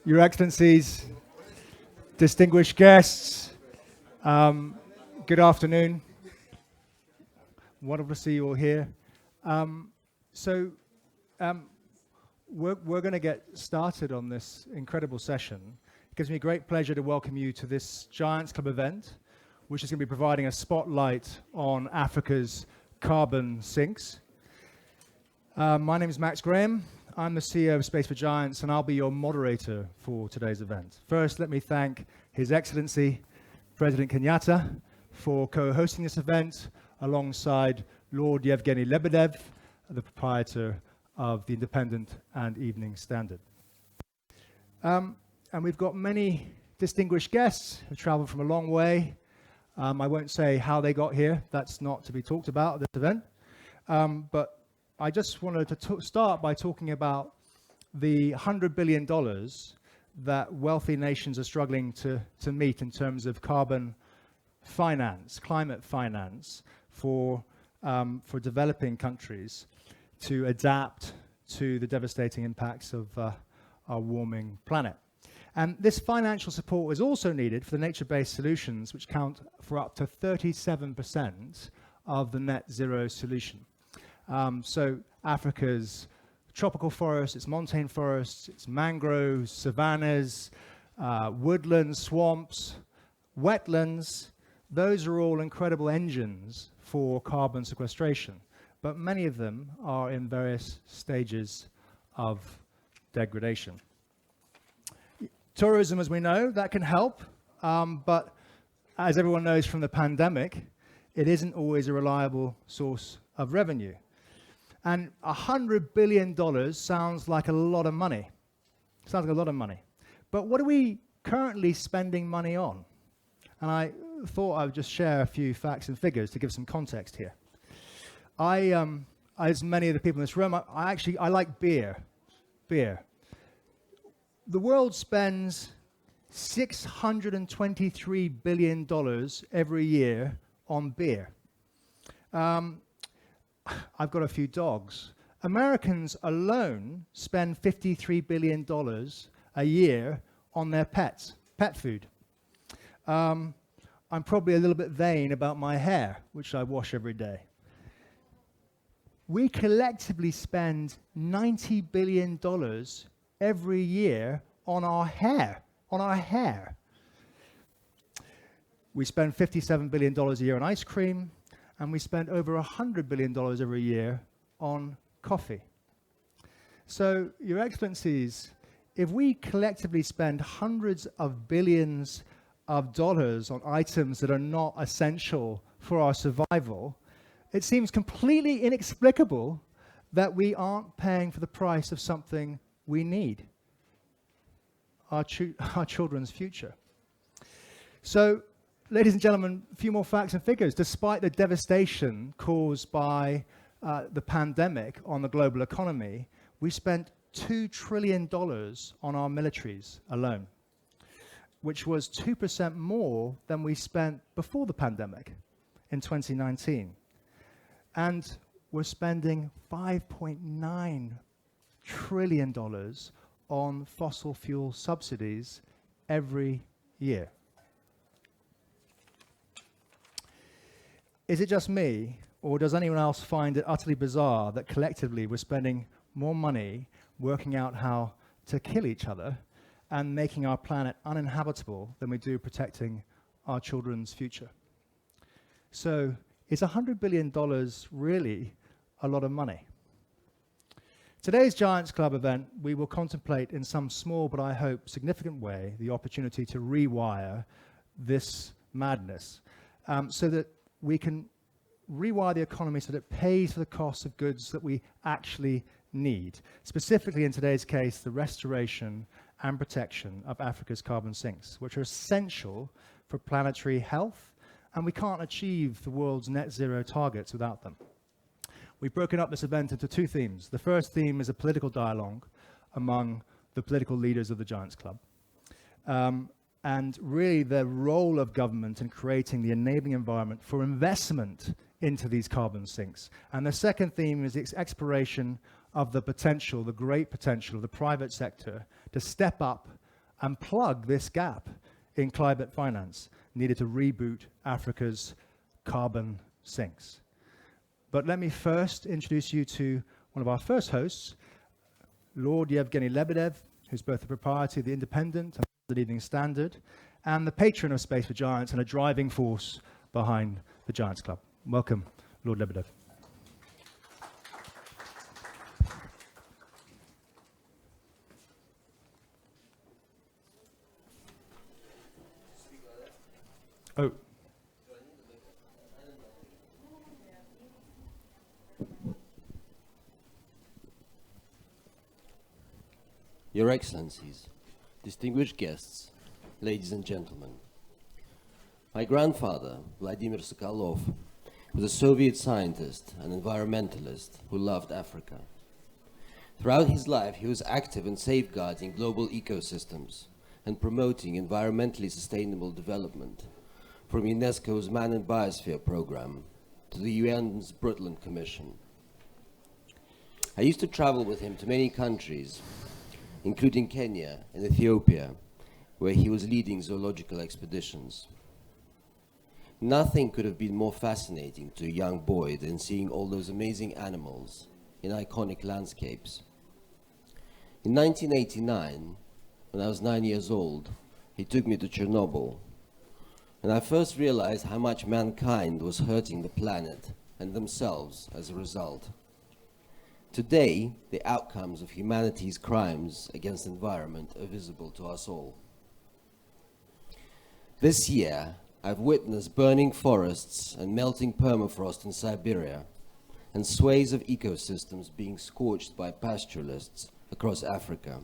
Your Excellencies, distinguished guests, good afternoon. Wonderful to see you all here. We're going to get started on this incredible session. It gives me a great pleasure to welcome you to this Giants Club event, which is going to be providing a spotlight on Africa's carbon sinks. My name is Max Graham. I'm the CEO of Space for Giants, and I'll be your moderator for today's event. First, let me thank His Excellency, President Kenyatta, for co-hosting this event alongside Lord Yevgeny Lebedev, the proprietor of the Independent and Evening Standard. And we've got many distinguished guests who traveled from a long way. I won't say how they got here. That's not to be talked about at this event. But I just wanted to start by talking about the $100 billion that wealthy nations are struggling to meet in terms of carbon finance, climate finance for developing countries to adapt to the devastating impacts of our warming planet. And this financial support is also needed for the nature-based solutions, which count for up to 37% of the net zero solution. So Africa's tropical forests, its montane forests, its mangroves, savannas, woodlands, swamps, wetlands, those are all incredible engines for carbon sequestration. But many of them are in various stages of degradation. Tourism, as we know, that can help, but as everyone knows from the pandemic, it isn't always a reliable source of revenue. And $100 billion sounds like a lot of money. Sounds like a lot of money. But what are we currently spending money on? And I thought I would just share a few facts and figures to give some context here. As many of the people in this room, I like beer. Beer. The world spends $623 billion every year on beer. I've got a few dogs. Americans alone spend $53 billion a year on their pets, pet food. I'm probably a little bit vain about my hair, which I wash every day. We collectively spend $90 billion every year on our hair, We spend $57 billion a year on ice cream, and we spend over $100 billion every year on coffee. So, Your Excellencies, if we collectively spend hundreds of billions of dollars on items that are not essential for our survival, it seems completely inexplicable that we aren't paying for the price of something we need, our children's future. So, ladies and gentlemen, a few more facts and figures. Despite the devastation caused by the pandemic on the global economy, we spent $2 trillion on our militaries alone, which was 2% more than we spent before the pandemic in 2019. And we're spending $5.9 trillion on fossil fuel subsidies every year. Is it just me, or does anyone else find it utterly bizarre that collectively we're spending more money working out how to kill each other and making our planet uninhabitable than we do protecting our children's future? So, is $100 billion really a lot of money? Today's Giants Club event, we will contemplate in some small but I hope significant way the opportunity to rewire this madness so that we can rewire the economy so that it pays for the cost of goods that we actually need. Specifically, in today's case, the restoration and protection of Africa's carbon sinks, which are essential for planetary health, and we can't achieve the world's net zero targets without them. We've broken up this event into two themes. The first theme is a political dialogue among the political leaders of the Giants Club. And really the role of government in creating the enabling environment for investment into these carbon sinks. And the second theme is its exploration of the potential, the great potential of the private sector to step up and plug this gap in climate finance needed to reboot Africa's carbon sinks. But let me first introduce you to one of our first hosts, Lord Yevgeny Lebedev, who's both the proprietor of The Independent and the Evening Standard, and the patron of Space for Giants and a driving force behind the Giants Club. Welcome, Lord Lebedev. Oh. Your Excellencies, distinguished guests, ladies and gentlemen. My grandfather, Vladimir Sokolov, was a Soviet scientist and environmentalist who loved Africa. Throughout his life, he was active in safeguarding global ecosystems and promoting environmentally sustainable development, from UNESCO's Man and Biosphere program to the UN's Brundtland Commission. I used to travel with him to many countries, including Kenya and Ethiopia, where he was leading zoological expeditions. Nothing could have been more fascinating to a young boy than seeing all those amazing animals in iconic landscapes. In 1989, when I was 9 years old, he took me to Chernobyl, and I first realized how much mankind was hurting the planet and themselves as a result. Today, the outcomes of humanity's crimes against the environment are visible to us all. This year, I've witnessed burning forests and melting permafrost in Siberia, and swathes of ecosystems being scorched by pastoralists across Africa.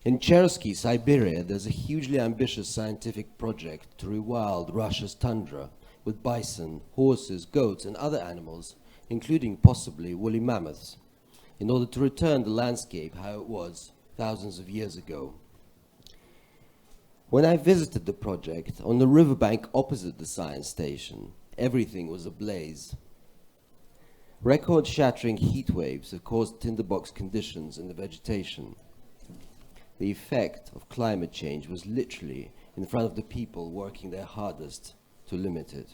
In Chersky, Siberia, there's a hugely ambitious scientific project to rewild Russia's tundra with bison, horses, goats, and other animals, including possibly woolly mammoths, in order to return the landscape how it was thousands of years ago. When I visited the project, on the riverbank opposite the science station, everything was ablaze. Record-shattering heat waves have caused tinderbox conditions in the vegetation. The effect of climate change was literally in front of the people working their hardest to limit it.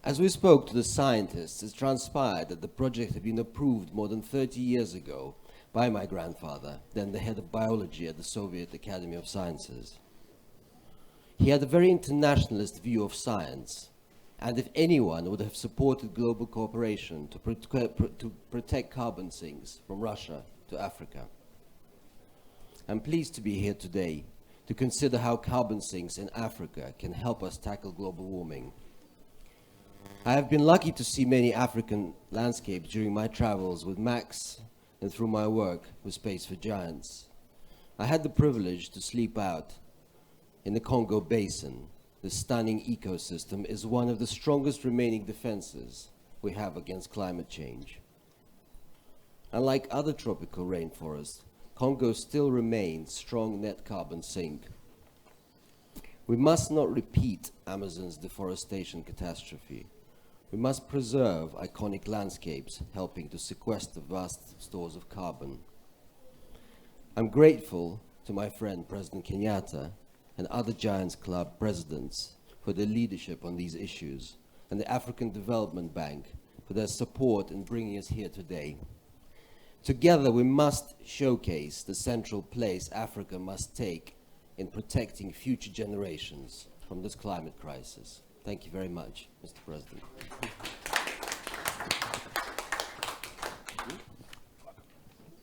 As we spoke to the scientists, it transpired that the project had been approved more than 30 years ago by my grandfather, then the head of biology at the Soviet Academy of Sciences. He had a very internationalist view of science, and if anyone would have supported global cooperation to protect carbon sinks from Russia to Africa. I'm pleased to be here today to consider how carbon sinks in Africa can help us tackle global warming. I have been lucky to see many African landscapes during my travels with Max and through my work with Space for Giants. I had the privilege to sleep out in the Congo Basin. The stunning ecosystem is one of the strongest remaining defenses we have against climate change. Unlike other tropical rainforests, Congo still remains strong net carbon sink. We must not repeat Amazon's deforestation catastrophe. We must preserve iconic landscapes, helping to sequester vast stores of carbon. I'm grateful to my friend President Kenyatta and other Giants Club presidents for their leadership on these issues, and the African Development Bank for their support in bringing us here today. Together, we must showcase the central place Africa must take in protecting future generations from this climate crisis. Thank you very much, Mr. President.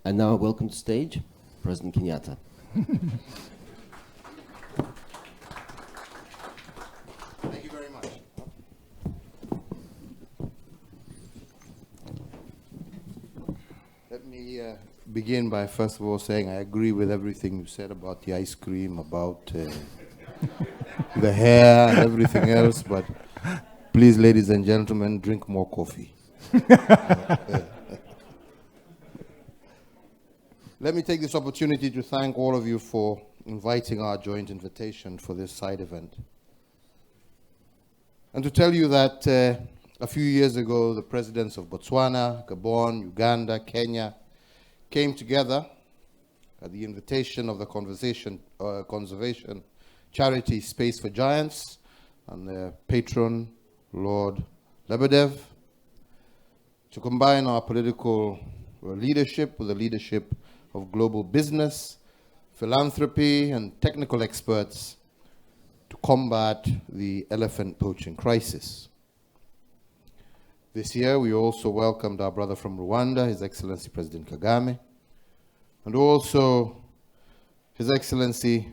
And now I welcome to stage President Kenyatta. Thank you very much. Let me begin by first of all saying I agree with everything you said about the ice cream, about the hair and everything else, but please, ladies and gentlemen, drink more coffee. Let me take this opportunity to thank all of you for inviting our joint invitation for this side event. And to tell you that a few years ago, the presidents of Botswana, Gabon, Uganda, Kenya came together at the invitation of the conservation charity Space for Giants and their patron, Lord Lebedev, to combine our political leadership with the leadership of global business, philanthropy, and technical experts to combat the elephant poaching crisis. This year, we also welcomed our brother from Rwanda, His Excellency President Kagame, and also His Excellency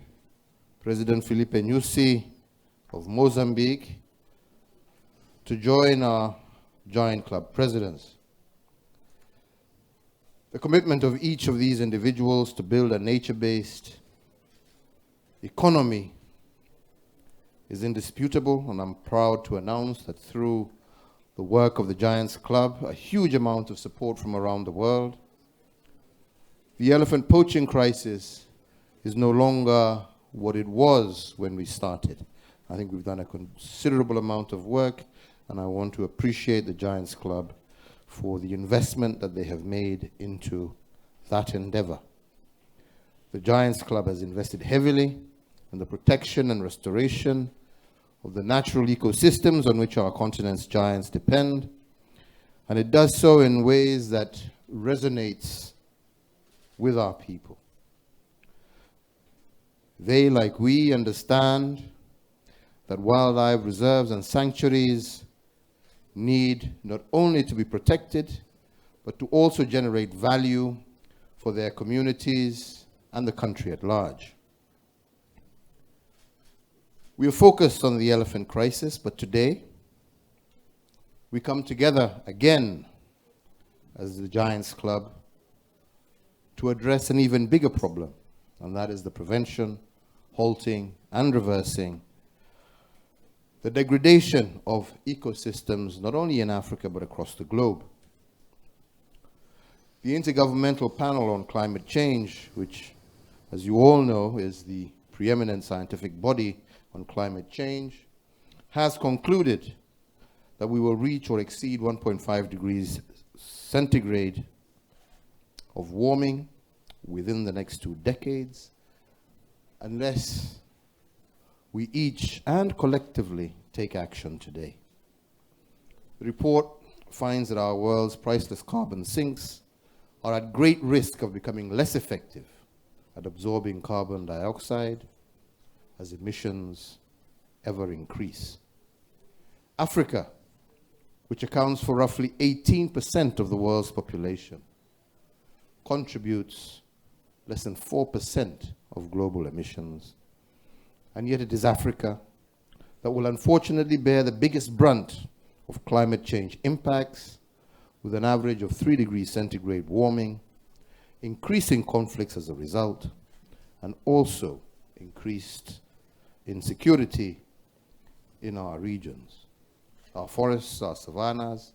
President Filipe Nyusi of Mozambique to join our Giant Club presidents. The commitment of each of these individuals to build a nature-based economy is indisputable, and I'm proud to announce that through the work of the Giants Club, a huge amount of support from around the world, the elephant poaching crisis is no longer what it was when we started. I think we've done a considerable amount of work, and I want to appreciate the Giants Club for the investment that they have made into that endeavor. The Giants Club has invested heavily in the protection and restoration of the natural ecosystems on which our continent's giants depend, and it does so in ways that resonates with our people. They, like we, understand that wildlife reserves and sanctuaries need not only to be protected, but to also generate value for their communities and the country at large. We are focused on the elephant crisis, but today we come together again as the Giants Club to address an even bigger problem, and that is the prevention, halting, and reversing the degradation of ecosystems, not only in Africa, but across the globe. The Intergovernmental Panel on Climate Change, which, as you all know, is the preeminent scientific body on climate change, has concluded that we will reach or exceed 1.5 degrees centigrade of warming within the next 2 decades, unless we each and collectively take action today. The report finds that our world's priceless carbon sinks are at great risk of becoming less effective at absorbing carbon dioxide as emissions ever increase. Africa, which accounts for roughly 18% of the world's population, contributes less than 4% of global emissions. And yet it is Africa that will unfortunately bear the biggest brunt of climate change impacts, with an average of 3 degrees centigrade warming, increasing conflicts as a result, and also increased insecurity in our regions. Our forests, our savannas,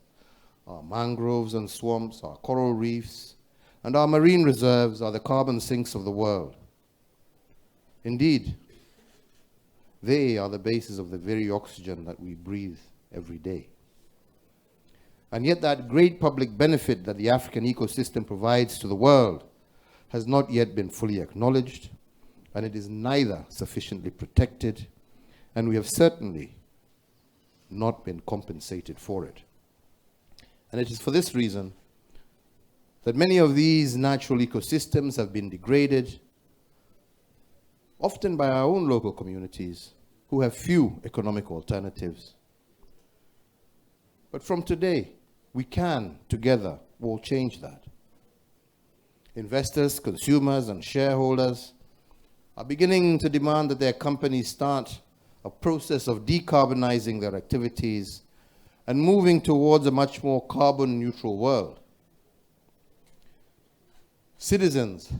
our mangroves and swamps, our coral reefs, and our marine reserves are the carbon sinks of the world. Indeed, they are the basis of the very oxygen that we breathe every day. And yet that great public benefit that the African ecosystem provides to the world has not yet been fully acknowledged, and it is neither sufficiently protected, and we have certainly not been compensated for it. And it is for this reason that many of these natural ecosystems have been degraded, often by our own local communities who have few economic alternatives. But from today, we can, together, all change that. Investors, consumers, and shareholders are beginning to demand that their companies start a process of decarbonizing their activities and moving towards a much more carbon-neutral world. Citizens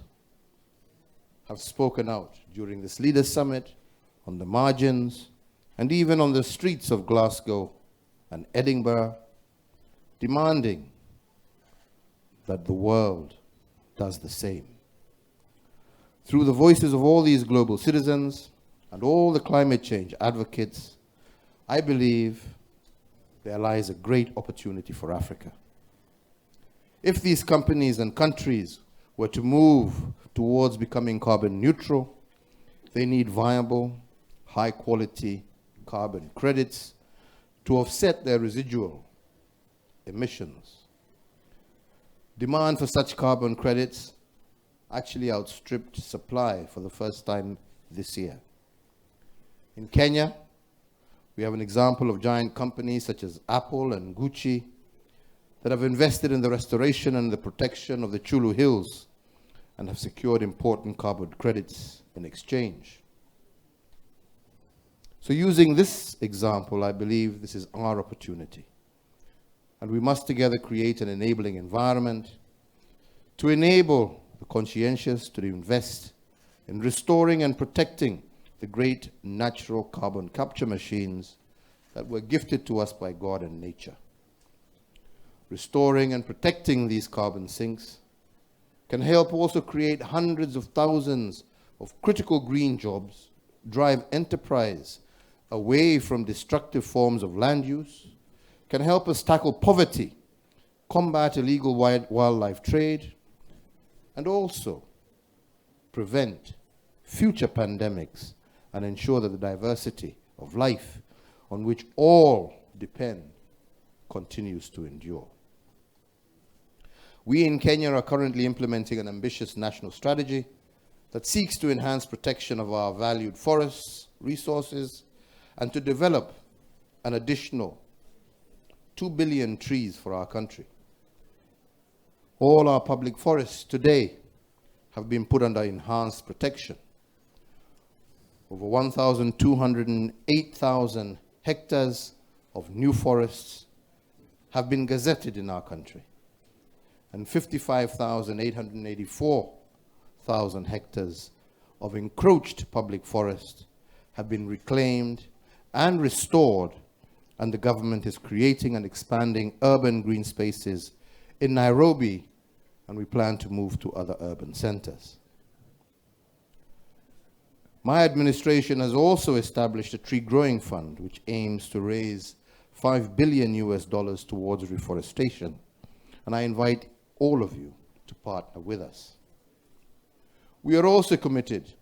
have spoken out during this Leaders' Summit, on the margins, and even on the streets of Glasgow and Edinburgh, demanding that the world does the same. Through the voices of all these global citizens and all the climate change advocates, I believe there lies a great opportunity for Africa. If these companies and countries were to move towards becoming carbon neutral, they need viable, high-quality carbon credits to offset their residual emissions. Demand for such carbon credits actually outstripped supply for the first time this year. In Kenya, we have an example of giant companies such as Apple and Gucci that have invested in the restoration and the protection of the Chulu Hills and have secured important carbon credits in exchange. So using this example, I believe this is our opportunity. And we must together create an enabling environment to enable the conscientious to invest in restoring and protecting the great natural carbon capture machines that were gifted to us by God and nature. Restoring and protecting these carbon sinks can help also create hundreds of thousands of critical green jobs, drive enterprise away from destructive forms of land use, can help us tackle poverty, combat illegal wildlife trade, and also prevent future pandemics and ensure that the diversity of life on which all depend continues to endure. We in Kenya are currently implementing an ambitious national strategy that seeks to enhance protection of our valued forests, resources, and to develop an additional 2 billion trees for our country. All our public forests today have been put under enhanced protection. Over 1,208,000 hectares of new forests have been gazetted in our country, and 55,884 hectares of encroached public forest have been reclaimed and restored, and the government is creating and expanding urban green spaces in Nairobi, and we plan to move to other urban centers. My administration has also established a tree growing fund which aims to raise $5 billion towards reforestation, and I invite all of you to partner with us. We are also committed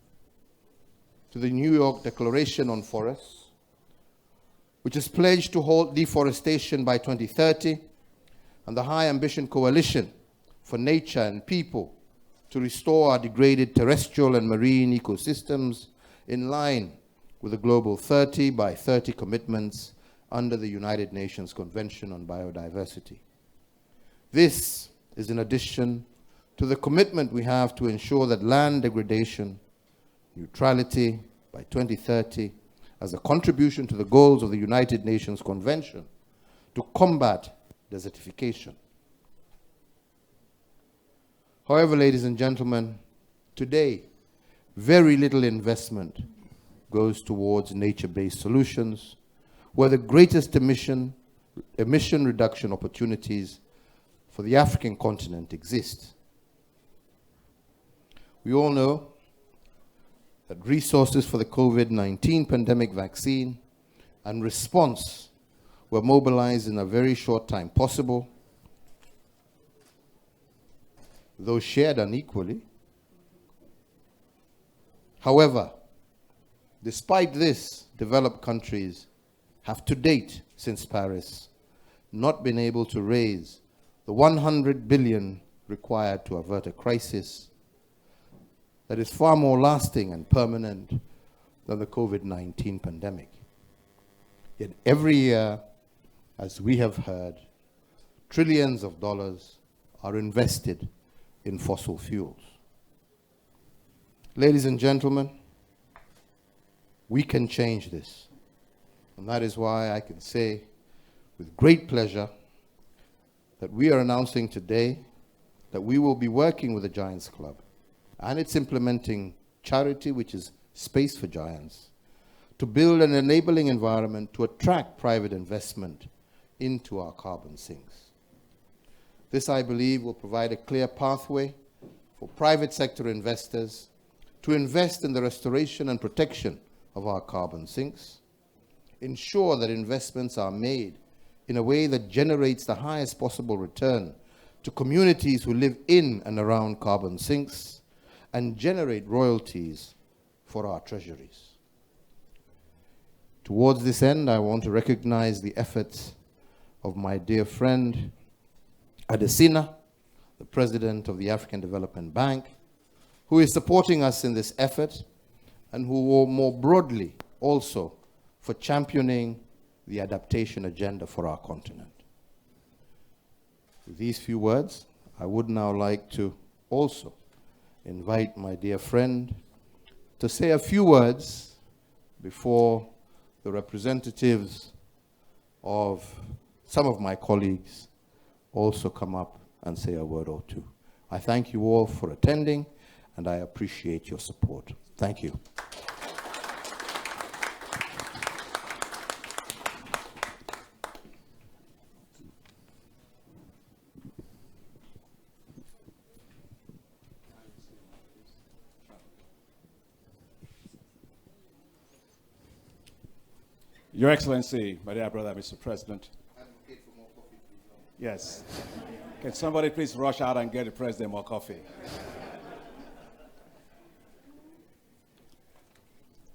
to the New York Declaration on Forests, which is pledged to halt deforestation by 2030, and the High Ambition Coalition for Nature and People to restore our degraded terrestrial and marine ecosystems in line with the Global 30 by 30 commitments under the United Nations Convention on Biodiversity. This is in addition to the commitment we have to ensure that land degradation neutrality by 2030 as a contribution to the goals of the United Nations Convention to combat desertification. However, ladies and gentlemen, today, very little investment goes towards nature-based solutions where the greatest emission reduction opportunities for the African continent exist. We all know that resources for the COVID-19 pandemic vaccine and response were mobilized in a very short time possible, though shared unequally. However, despite this, developed countries have to date, since Paris, not been able to raise the 100 billion required to avert a crisis that is far more lasting and permanent than the COVID-19 pandemic. Yet every year, as we have heard, trillions of dollars are invested in fossil fuels. Ladies and gentlemen, we can change this. And that is why I can say with great pleasure that we are announcing today that we will be working with the Giants Club and its implementing charity, which is Space for Giants, to build an enabling environment to attract private investment into our carbon sinks. This, I believe, will provide a clear pathway for private sector investors to invest in the restoration and protection of our carbon sinks, ensure that investments are made in a way that generates the highest possible return to communities who live in and around carbon sinks, and generate royalties for our treasuries. Towards this end, I want to recognize the efforts of my dear friend Adesina, the President of the African Development Bank, who is supporting us in this effort, and who more broadly also for championing the adaptation agenda for our continent. With these few words, I would now like to also invite my dear friend to say a few words before the representatives of some of my colleagues also come up and say a word or two. I thank you all for attending, and I appreciate your support. Thank you. Your Excellency, my dear brother, Mr. President. Yes. Can somebody please rush out and get the President more coffee?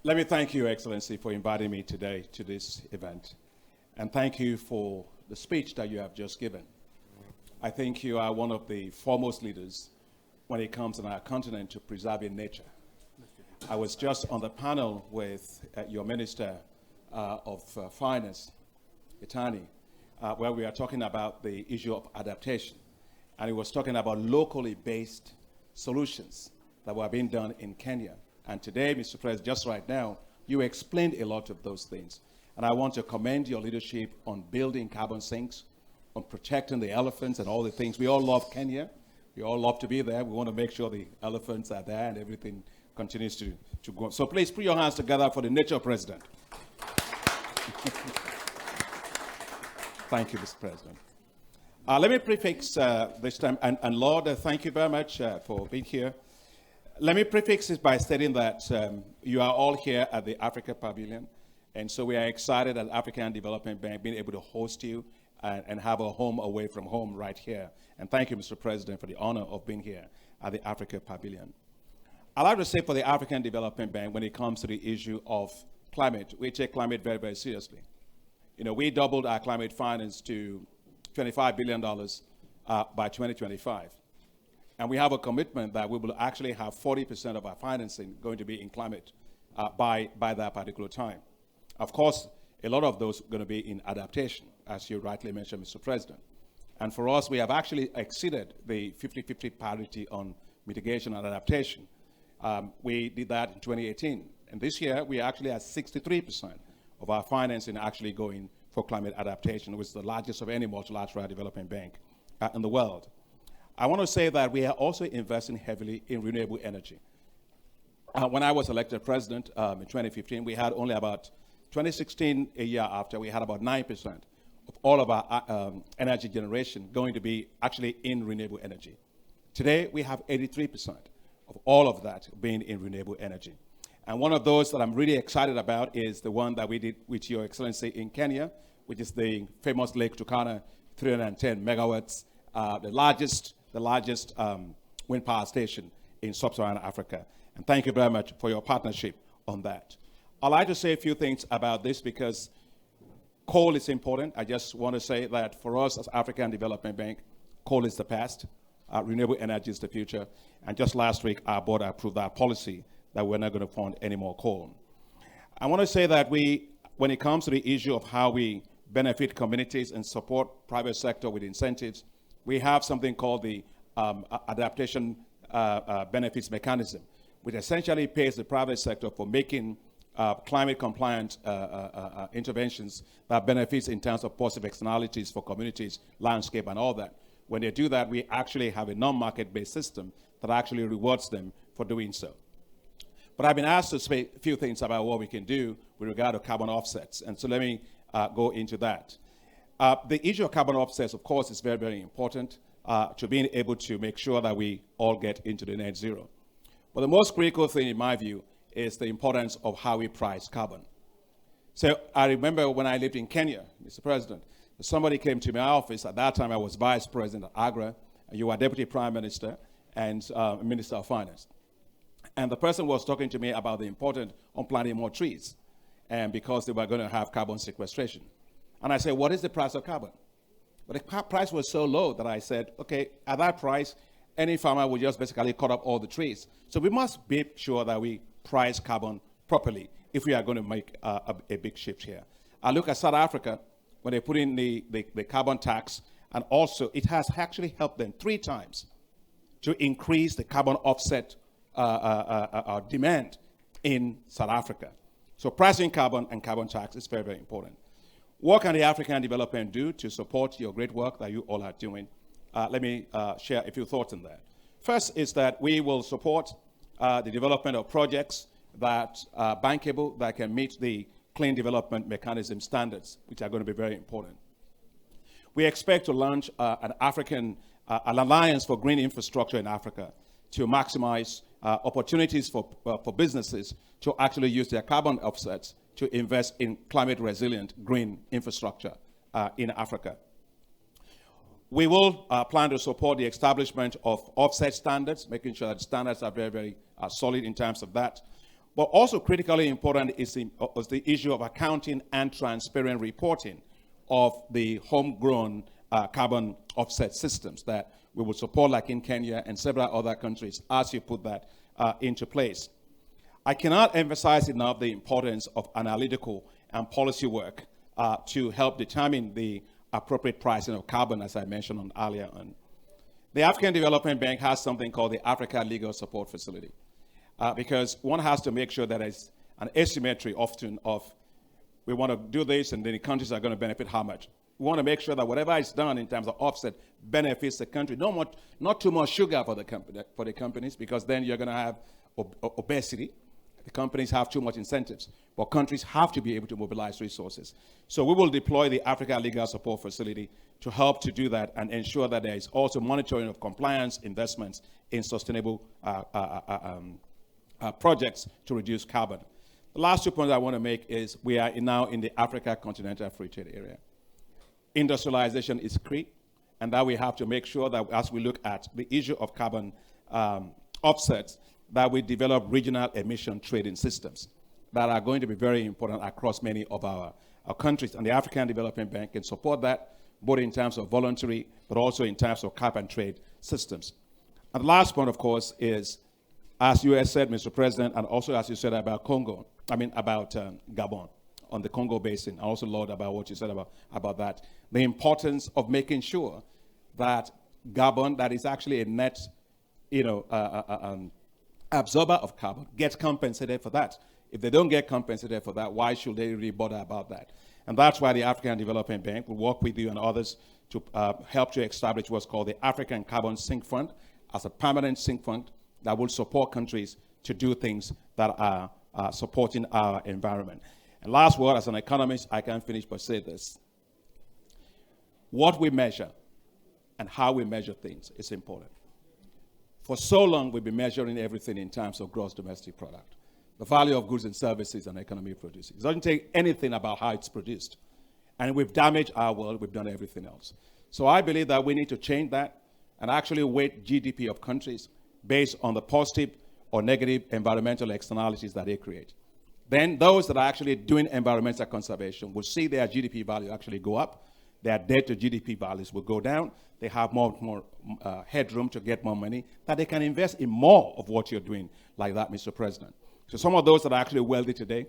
Let me thank you, Excellency, for inviting me today to this event. And thank you for the speech that you have just given. I think you are one of the foremost leaders when it comes on our continent to preserving nature. I was just on the panel with your Minister of Finance, Itani, where we are talking about the issue of adaptation. And he was talking about locally based solutions that were being done in Kenya. And today, Mr. President, just right now, you explained a lot of those things. And I want to commend your leadership on building carbon sinks, on protecting the elephants and all the things. We all love Kenya. We all love to be there. We want to make sure the elephants are there and everything continues to go. So please put your hands together for the Nature President. Thank you, Mr. President. Let me prefix this time, and Lord, thank you very much for being here. Let me prefix this by stating that you are all here at the Africa Pavilion, and so we are excited at African Development Bank being able to host you and have a home away from home right here. And thank you, Mr. President, for the honor of being here at the Africa Pavilion. I'd like to say for the African Development Bank, when it comes to the issue of climate, we take climate very, very seriously. You know, we doubled our climate finance to $25 billion by 2025. And we have a commitment that we will actually have 40% of our financing going to be in climate by that particular time. Of course, a lot of those are going to be in adaptation, as you rightly mentioned, Mr. President. And for us, we have actually exceeded the 50-50 parity on mitigation and adaptation. We did that in 2018. And this year, we actually have 63% of our financing actually going for climate adaptation, which is the largest of any multilateral development bank in the world. I want to say that we are also investing heavily in renewable energy. When I was elected president in 2015, we had only about 2016, a year after, we had about 9% of all of our energy generation going to be actually in renewable energy. Today, we have 83% of all of that being in renewable energy. And one of those that I'm really excited about is the one that we did with Your Excellency in Kenya, which is the famous Lake Turkana 310 megawatts, the largest wind power station in sub-Saharan Africa. And thank you very much for your partnership on that. I'd like to say a few things about this because coal is important. I just want to say that for us as African Development Bank, coal is the past, renewable energy is the future. And just last week, our board approved our policy that we're not going to fund any more coal. I want to say that when it comes to the issue of how we benefit communities and support private sector with incentives, we have something called the adaptation benefits mechanism, which essentially pays the private sector for making climate compliant interventions that benefits in terms of positive externalities for communities, landscape, and all that. When they do that, we actually have a non-market-based system that actually rewards them for doing so. But I've been asked to say a few things about what we can do with regard to carbon offsets. And so let me go into that. The issue of carbon offsets, of course, is very, very important to being able to make sure that we all get into the net zero. But the most critical thing, in my view, is the importance of how we price carbon. So I remember when I lived in Kenya, Mr. President, somebody came to my office. At that time, I was vice president at AGRA, You were Deputy Prime Minister and Minister of Finance. And the person was talking to me about the importance of planting more trees, and because they were going to have carbon sequestration. And I said, what is the price of carbon? But the price was so low that I said, okay, at that price, any farmer would just basically cut up all the trees. So we must be sure that we price carbon properly if we are going to make a big shift here. I look at South Africa, when they put in the carbon tax, and also it has actually helped them 3 times to increase the carbon offset demand in South Africa. So pricing carbon and carbon tax is very, very important. What can the African development do to support your great work that you all are doing? Let me share a few thoughts on that. First is that we will support the development of projects that are bankable, that can meet the clean development mechanism standards, which are going to be very important. We expect to launch an alliance for green infrastructure in Africa to maximize opportunities for businesses to actually use their carbon offsets to invest in climate-resilient green infrastructure in Africa. We will plan to support the establishment of offset standards, making sure that standards are very, very solid in terms of that. But also critically important is the issue of accounting and transparent reporting of the homegrown carbon offset systems that we will support, like in Kenya and several other countries, as you put that into place. I cannot emphasize enough the importance of analytical and policy work to help determine the appropriate pricing of carbon, as I mentioned on earlier on. The African Development Bank has something called the Africa Legal Support Facility, because one has to make sure that there's an asymmetry often of we want to do this and then the countries are going to benefit how much. We want to make sure that whatever is done in terms of offset benefits the country. Not too much sugar for the companies, because then you're going to have obesity. The companies have too much incentives, but countries have to be able to mobilize resources. So we will deploy the Africa Legal Support Facility to help to do that and ensure that there is also monitoring of compliance investments in sustainable projects to reduce carbon. The last 2 points I want to make is we are now in the Africa Continental Free Trade Area. Industrialization is key, and that we have to make sure that as we look at the issue of carbon offsets, that we develop regional emission trading systems that are going to be very important across many of our countries. And the African Development Bank can support that, both in terms of voluntary, but also in terms of cap and trade systems. And the last point, of course, is, as you have said, Mr. President, and also as you said about Gabon, on the Congo Basin, and also, Lord, about what you said about that, the importance of making sure that Gabon, that is actually a net, absorber of carbon, gets compensated for that. If they don't get compensated for that, why should they really bother about that? And that's why the African Development Bank will work with you and others to help to establish what's called the African Carbon Sink Fund as a permanent sink fund that will support countries to do things that are supporting our environment. And last word, as an economist, I can't finish but say this. What we measure and how we measure things is important. For so long, we've been measuring everything in terms of gross domestic product, the value of goods and services an economy produces. It doesn't take anything about how it's produced. And we've damaged our world, we've done everything else. So I believe that we need to change that and actually weight GDP of countries based on the positive or negative environmental externalities that they create. Then those that are actually doing environmental conservation will see their GDP value actually go up. Their debt to GDP values will go down. They have more headroom to get more money, that they can invest in more of what you're doing, like that, Mr. President. So some of those that are actually wealthy today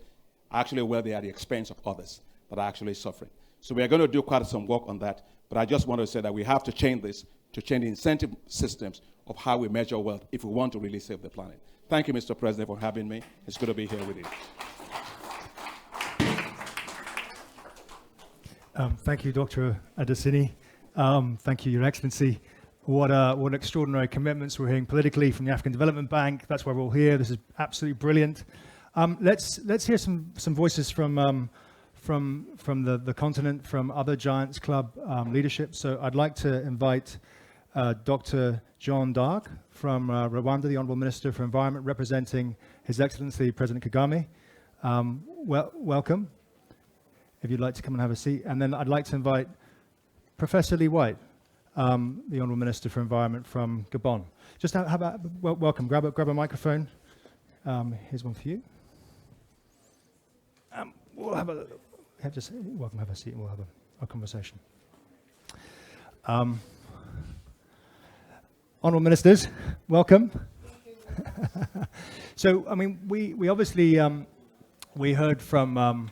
are actually wealthy at the expense of others that are actually suffering. So we are going to do quite some work on that, but I just want to say that we have to change this, to change the incentive systems of how we measure wealth if we want to really save the planet. Thank you, Mr. President, for having me. It's good to be here with you. Thank you, Dr. Adesina. Thank you, Your Excellency. What extraordinary commitments we're hearing politically from the African Development Bank. That's why we're all here. This is absolutely brilliant. Let's hear some voices from the continent, from other Giants Club leadership. So I'd like to invite Dr. John Dark from Rwanda, the Honourable Minister for Environment, representing His Excellency President Kagame. Welcome, if you'd like to come and have a seat. And then I'd like to invite Professor Lee White, the Honourable Minister for Environment from Gabon. Just how about, welcome, grab a microphone. Here's one for you. We'll have a, welcome, have a seat and we'll have a conversation. Honourable Ministers, welcome. So, I mean, we obviously, we heard from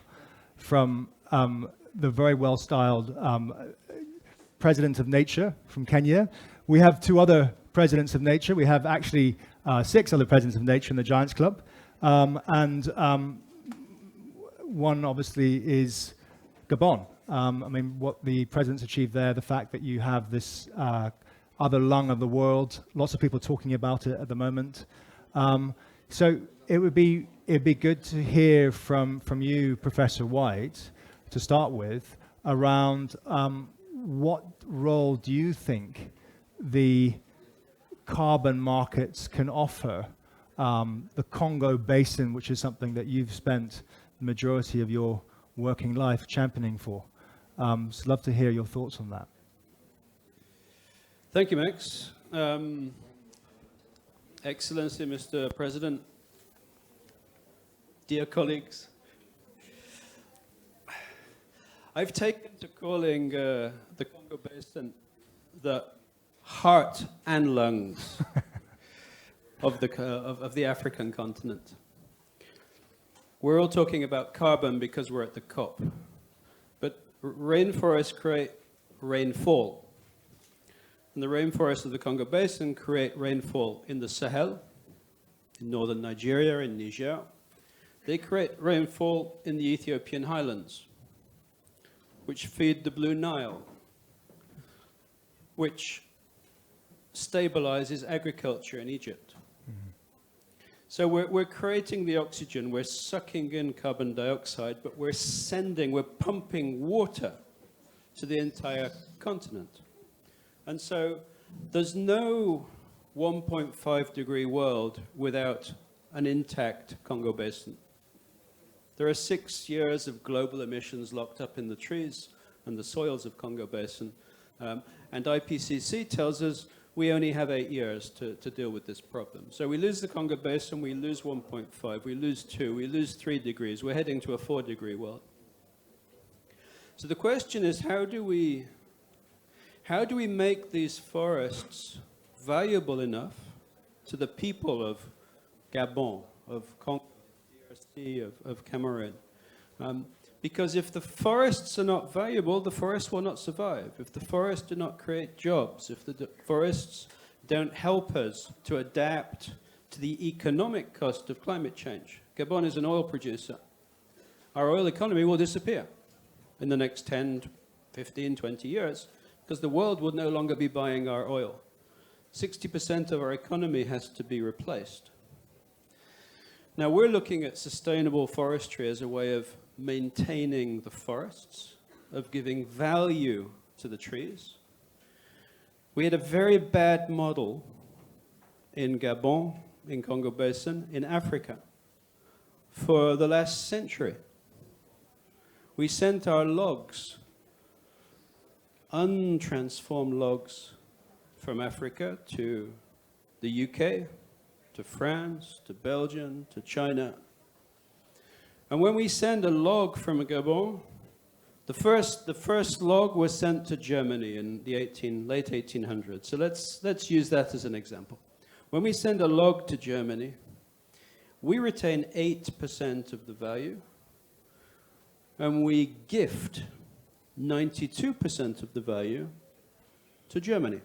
the very well-styled President of Nature from Kenya. We have 2 other Presidents of Nature. We have actually 6 other Presidents of Nature in the Giants Club. One obviously is Gabon. I mean, what the President's achieved there, the fact that you have this other lung of the world, lots of people talking about it at the moment. So it'd be good to hear from you, Professor White, to start with, around what role do you think the carbon markets can offer the Congo Basin, which is something that you've spent the majority of your working life championing for. So love to hear your thoughts on that. Thank you, Max. Excellency, Mr. President, dear colleagues, I've taken to calling the Congo Basin the heart and lungs of the African continent. We're all talking about carbon because we're at the COP, but rainforests create rainfall. And the rainforests of the Congo Basin create rainfall in the Sahel, in northern Nigeria, in Niger. They create rainfall in the Ethiopian highlands, which feed the Blue Nile, which stabilizes agriculture in Egypt. So we're creating the oxygen, we're sucking in carbon dioxide, but we're pumping water to the entire continent. And so there's no 1.5 degree world without an intact Congo Basin. There are 6 years of global emissions locked up in the trees and the soils of Congo Basin. And IPCC tells us we only have 8 years to deal with this problem. So we lose the Congo Basin, we lose 1.5, we lose 2, we lose 3 degrees. We're heading to a 4 degree world. So the question is, how do we make these forests valuable enough to the people of Gabon, of Congo, DRC, of Cameroon? Because if the forests are not valuable, the forests will not survive. If the forests do not create jobs, if the forests don't help us to adapt to the economic cost of climate change. Gabon is an oil producer. Our oil economy will disappear in the next 10, 15, 20 years because the world will no longer be buying our oil. 60% of our economy has to be replaced. Now, we're looking at sustainable forestry as a way of maintaining the forests, of giving value to the trees. We had a very bad model in Gabon, in Congo Basin, in Africa, for the last century. We sent our logs, untransformed logs, from Africa to the UK, to France, to Belgium, to China. And when we send a log from Gabon, the first log was sent to Germany in the late 1800s. So let's use that as an example. When we send a log to Germany, we retain 8% of the value, and we gift 92% of the value to Germany.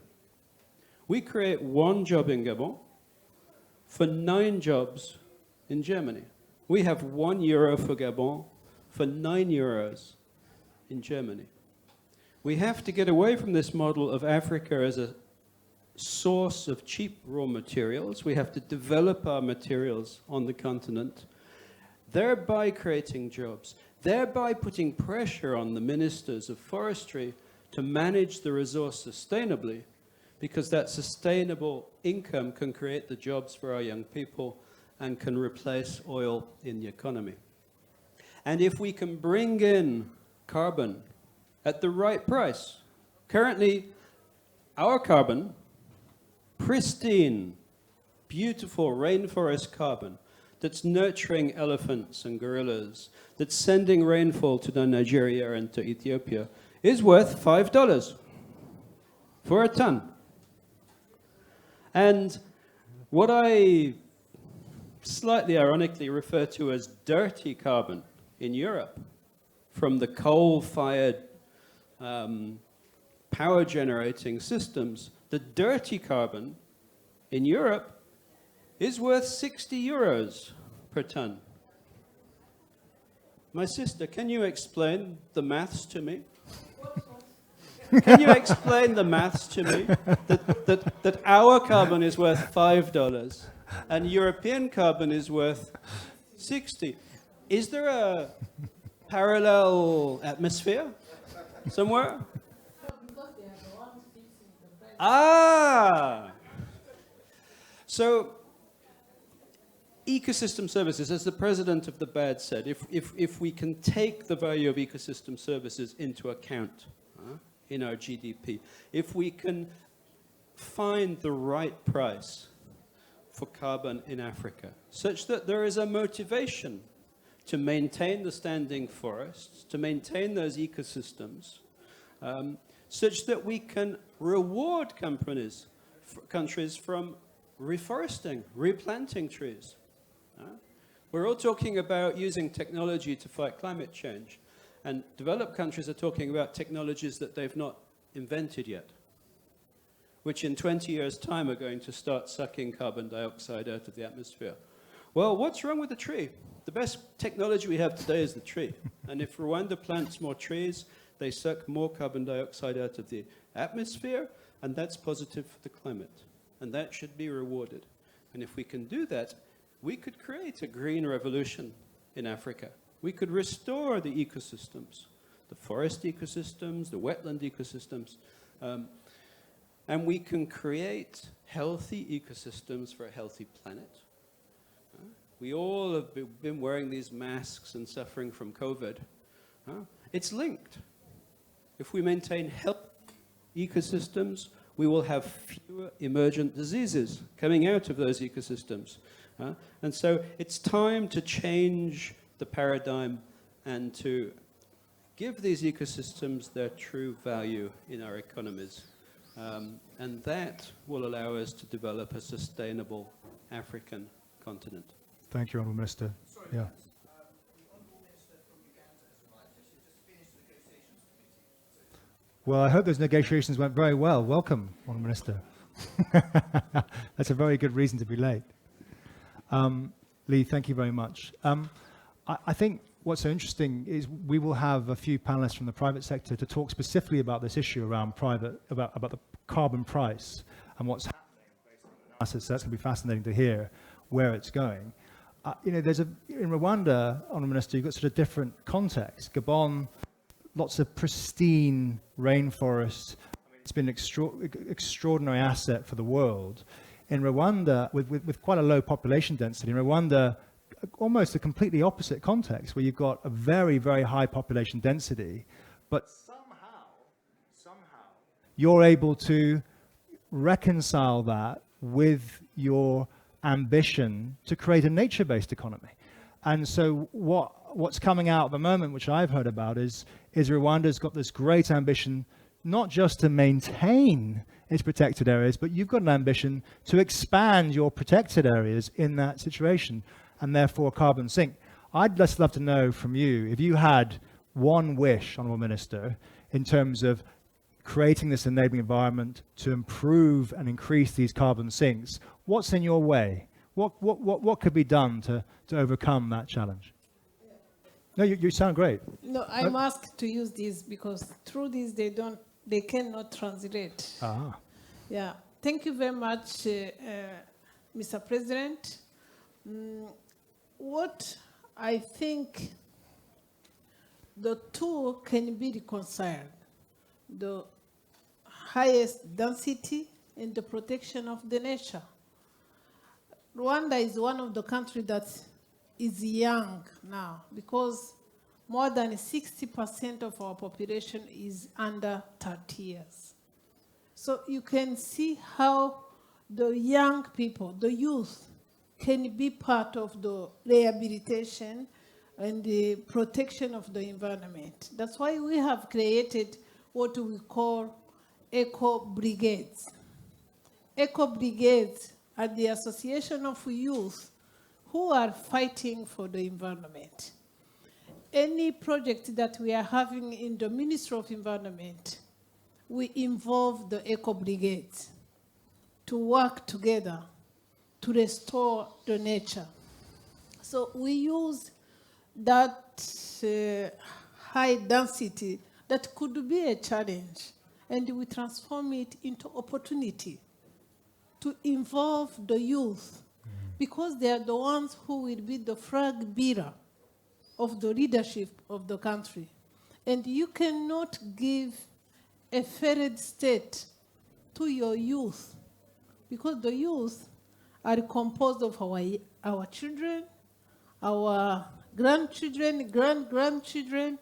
We create 1 job in Gabon for 9 jobs in Germany. We have €1 for Gabon for 9 euros in Germany. We have to get away from this model of Africa as a source of cheap raw materials. We have to develop our materials on the continent, thereby creating jobs, thereby putting pressure on the ministers of forestry to manage the resource sustainably, because that sustainable income can create the jobs for our young people and can replace oil in the economy. And if we can bring in carbon at the right price, currently our carbon, pristine, beautiful rainforest carbon, that's nurturing elephants and gorillas, that's sending rainfall to Nigeria and to Ethiopia, is worth $5 for a ton. And what I slightly ironically refer to as dirty carbon in Europe, from the coal-fired power generating systems, the dirty carbon in Europe is worth 60 euros per ton. My sister, can you explain the maths to me? Can you explain the maths to me? That our carbon is worth $5 and European carbon is worth 60. Is there a parallel atmosphere somewhere? Ah! So, ecosystem services, as the president of the BAD said, if we can take the value of ecosystem services into account in our GDP, if we can find the right price for carbon in Africa, such that there is a motivation to maintain the standing forests, to maintain those ecosystems, such that we can reward countries from reforesting, replanting trees. We're all talking about using technology to fight climate change, and developed countries are talking about technologies that they've not invented yet, which in 20 years' time are going to start sucking carbon dioxide out of the atmosphere. Well, what's wrong with the tree? The best technology we have today is the tree. And if Rwanda plants more trees, they suck more carbon dioxide out of the atmosphere, and that's positive for the climate. And that should be rewarded. And if we can do that, we could create a green revolution in Africa. We could restore the ecosystems, the forest ecosystems, the wetland ecosystems, and we can create healthy ecosystems for a healthy planet. We all have been wearing these masks and suffering from COVID. It's linked. If we maintain healthy ecosystems, we will have fewer emergent diseases coming out of those ecosystems. And so it's time to change the paradigm and to give these ecosystems their true value in our economies. And that will allow us to develop a sustainable African continent. Thank you, Honourable Minister. Sorry, Yeah. the Honourable Minister from Uganda has arrived. She's just finished the negotiations committee. Well, I hope those negotiations went very well. Welcome, Honourable Minister. That's a very good reason to be late. Lee, thank you very much. I think what's so interesting is we will have a few panelists from the private sector to talk specifically about this issue around about the carbon price and what's happening based on analysis. So that's going to be fascinating to hear where it's going. You know, in Rwanda, Honourable Minister, you've got sort of different context. Gabon, lots of pristine rainforests. I mean, it's been an extraordinary asset for the world. In Rwanda, with quite a low population density, in Rwanda, almost a completely opposite context, where you've got a very, very high population density, but somehow, you're able to reconcile that with your ambition to create a nature-based economy. And so what's coming out at the moment, which I've heard about, is Rwanda's got this great ambition, not just to maintain its protected areas, but you've got an ambition to expand your protected areas in that situation, and therefore carbon sink. I'd just love to know from you, if you had one wish, Honourable Minister, in terms of creating this enabling environment to improve and increase these carbon sinks, what's in your way? What could be done to overcome that challenge? No, you sound great. No, I'm asked to use this because through this they cannot translate. Ah. Yeah. Thank you very much, Mr. President. What I think the two can be reconciled, the highest density and the protection of the nature. Rwanda is one of the countries that is young now because more than 60% of our population is under 30 years. So you can see how the young people, the youth, can be part of the rehabilitation and the protection of the environment. That's why we have created what we call eco brigades. Eco brigades are the association of youth who are fighting for the environment. Any project that we are having in the Ministry of Environment, we involve the eco brigades to work together to restore the nature. So we use that high density that could be a challenge, and we transform it into opportunity to involve the youth, because they are the ones who will be the flag bearer of the leadership of the country. And you cannot give a failed state to your youth, because the youth are composed of our children, our grandchildren, grandchildren.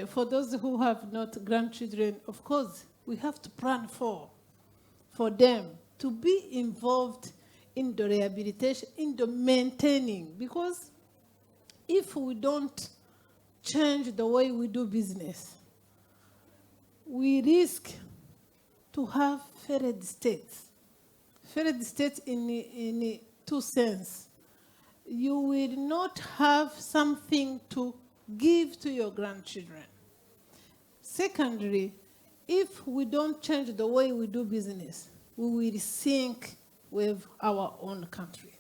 For those who have not grandchildren, of course, we have to plan for them to be involved in the rehabilitation, in the maintaining, because if we don't change the way we do business, we risk to have failed states. Failed states in two senses. You will not have something to give to your grandchildren. Secondly, if we don't change the way we do business, we will sink with our own country.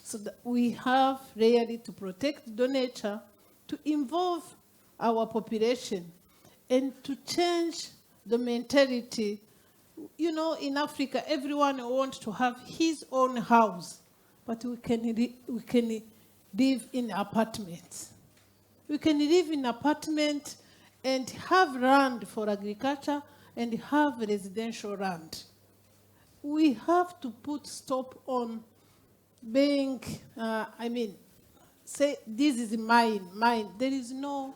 So that we have really to protect the nature, to involve our population, and to change the mentality. You know, in Africa, everyone wants to have his own house, but we can live in apartments. We can live in apartments and have land for agriculture and have residential land. We have to put stop on being, say, this is mine. There is no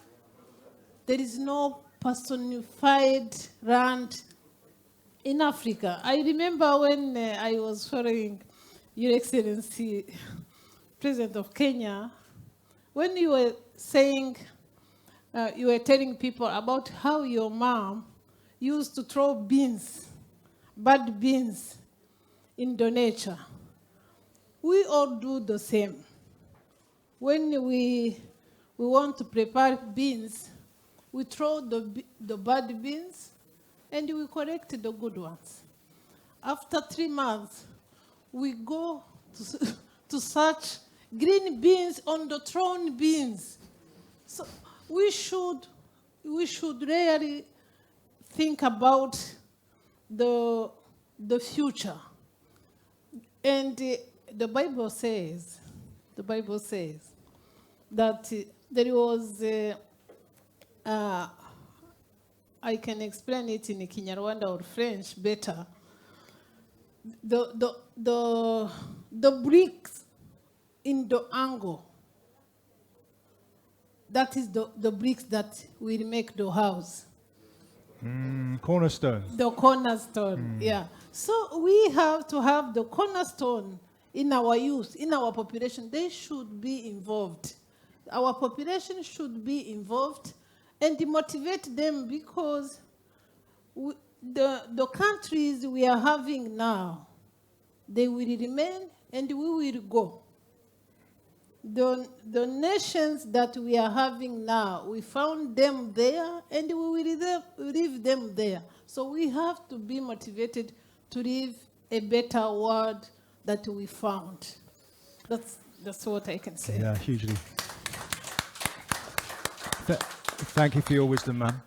personified land in Africa. I remember when I was following Your Excellency, President of Kenya, when you were saying, you were telling people about how your mom used to throw beans, bad beans, in the nature. We all do the same. When we want to prepare beans, we throw the bad beans and we collect the good ones. After 3 months, we go to search green beans on the thrown beans. So we should really think about the future. And the Bible says that there was I can explain it in Kinyarwanda or French better. The bricks in the angle, that is the bricks that will make the house. Cornerstone. The cornerstone, yeah. So we have to have the cornerstone in our youth, in our population. They should be involved. Our population should be involved and motivate them, because the countries we are having now, they will remain and we will go. The nations that we are having now, we found them there and we will leave them there. So we have to be motivated to live a better world that we found. That's what I can say. Yeah, hugely. Thank you for your wisdom, ma'am.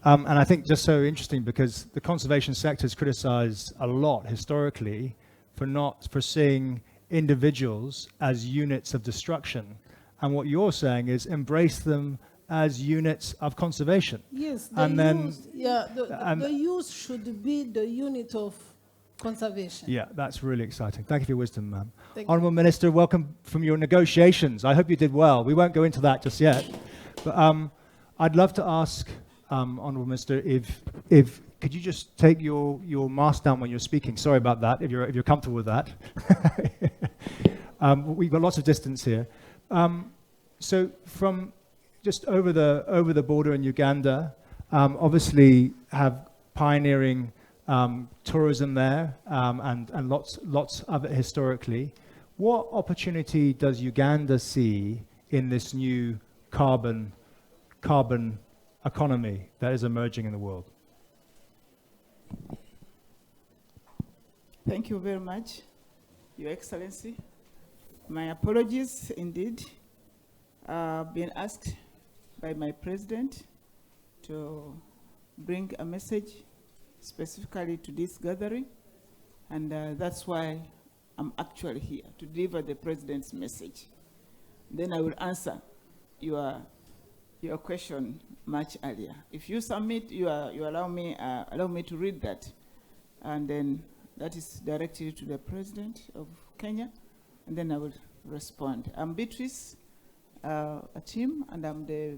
And I think just so interesting, because the conservation sector is criticized a lot historically for seeing individuals as units of destruction. And what you're saying is embrace them as units of conservation. Yes, the youth should be the unit of conservation. Yeah, that's really exciting. Thank you for your wisdom, ma'am. Honourable Minister, welcome from your negotiations. I hope you did well. We won't go into that just yet. But I'd love to ask, Honourable Minister, if could you just take your mask down when you're speaking? Sorry about that, if you're comfortable with that. We've got lots of distance here. So from just over the border in Uganda, obviously have pioneering tourism there, and lots of it historically. What opportunity does Uganda see in this new carbon economy that is emerging in the world? Thank you very much, Your Excellency. My apologies indeed. I've been asked by my president to bring a message specifically to this gathering, and that's why I'm actually here, to deliver the president's message. Then I will answer your question much earlier. If you submit, you allow me to read that, and then that is directed to the President of Kenya, and then I will respond. I'm Beatrice Atim, and I'm the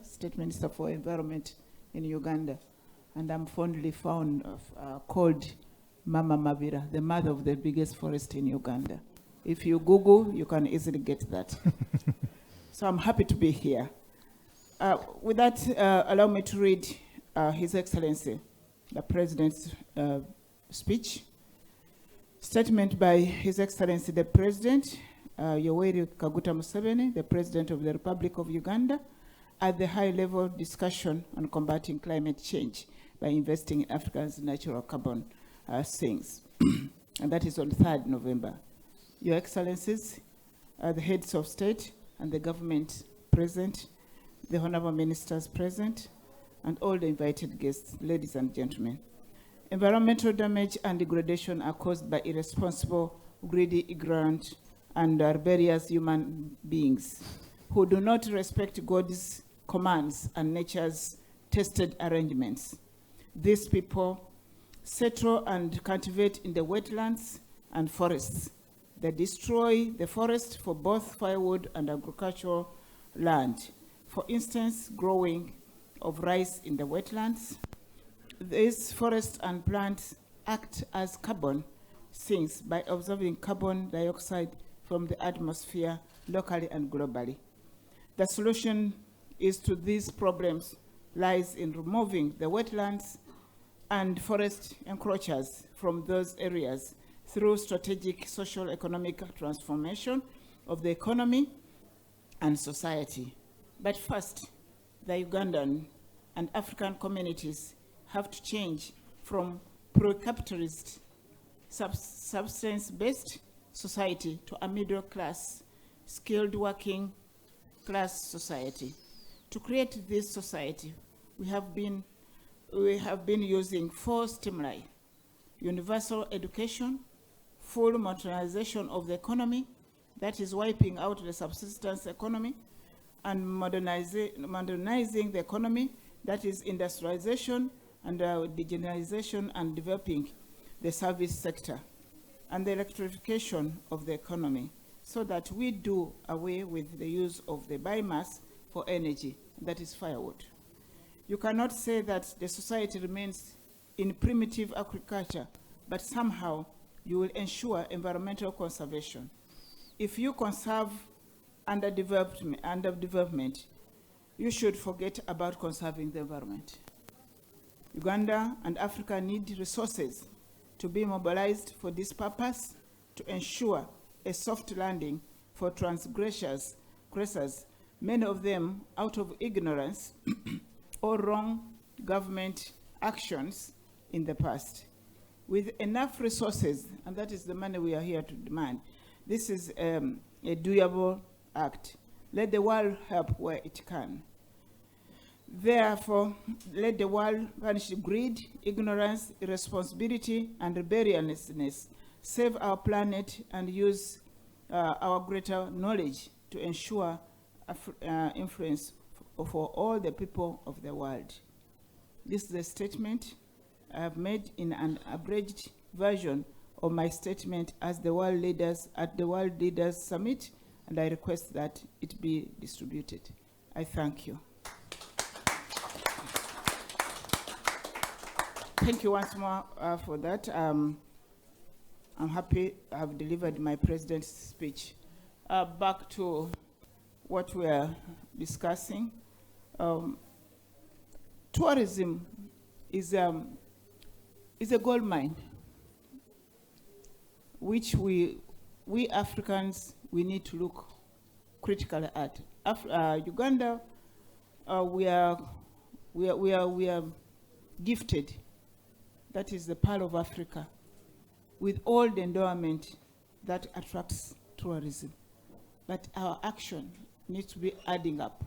State Minister for Environment in Uganda, and I'm fondly called Mama Mavira, the mother of the biggest forest in Uganda. If you Google, you can easily get that. So I'm happy to be here. With that, allow me to read His Excellency, the President's speech. Statement by His Excellency, the President, Yoweri Kaguta Museveni, the President of the Republic of Uganda, at the high-level discussion on combating climate change by investing in Africa's natural carbon sinks. And that is on 3rd November. Your Excellencies, the heads of state and the government present, the honorable ministers present, and all the invited guests, ladies and gentlemen. Environmental damage and degradation are caused by irresponsible, greedy, ignorant, and barbarous human beings who do not respect God's commands and nature's tested arrangements. These people settle and cultivate in the wetlands and forests. They destroy the forest for both firewood and agricultural land. For instance, growing of rice in the wetlands. These forests and plants act as carbon sinks by absorbing carbon dioxide from the atmosphere locally and globally. The solution is to these problems lies in removing the wetlands and forest encroachers from those areas through strategic social economic transformation of the economy and society. But first, the Ugandan and African communities have to change from pro-capitalist, substance-based society to a middle-class, skilled working class society. To create this society, we have been using 4 stimuli: universal education, full modernization of the economy, that is wiping out the subsistence economy, and modernizing the economy, that is industrialization and digitalization and developing the service sector, and the electrification of the economy, so that we do away with the use of the biomass for energy, that is firewood. You cannot say that the society remains in primitive agriculture, but somehow you will ensure environmental conservation. If you conserve underdevelopment, you should forget about conserving the environment. Uganda and Africa need resources to be mobilized for this purpose to ensure a soft landing for transgressors, many of them out of ignorance or wrong government actions in the past. With enough resources, and that is the money we are here to demand, this is a doable act. Let the world help where it can. Therefore, let the world punish greed, ignorance, irresponsibility, and rebelliousness, save our planet, and use our greater knowledge to ensure influence for all the people of the world. This is a statement I have made in an abridged version of my statement as the world leaders at the World Leaders Summit, and I request that it be distributed. I thank you. Thank you once more for that. I'm happy I've delivered my president's speech. Back to what we are discussing. Tourism is a gold mine, which we Africans, we need to look critically at. Uganda, we are gifted. That is the pearl of Africa, with all the endowment that attracts tourism. But our action needs to be adding up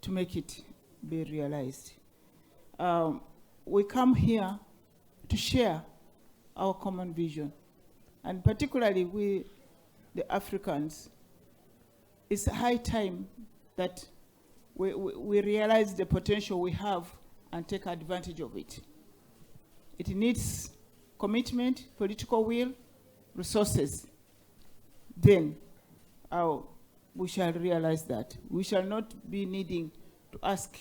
to make it be realized. We come here to share our common vision, and particularly we, the Africans. It's high time that we realize the potential we have and take advantage of it. It needs commitment, political will, resources. Then we shall realize that. We shall not be needing to ask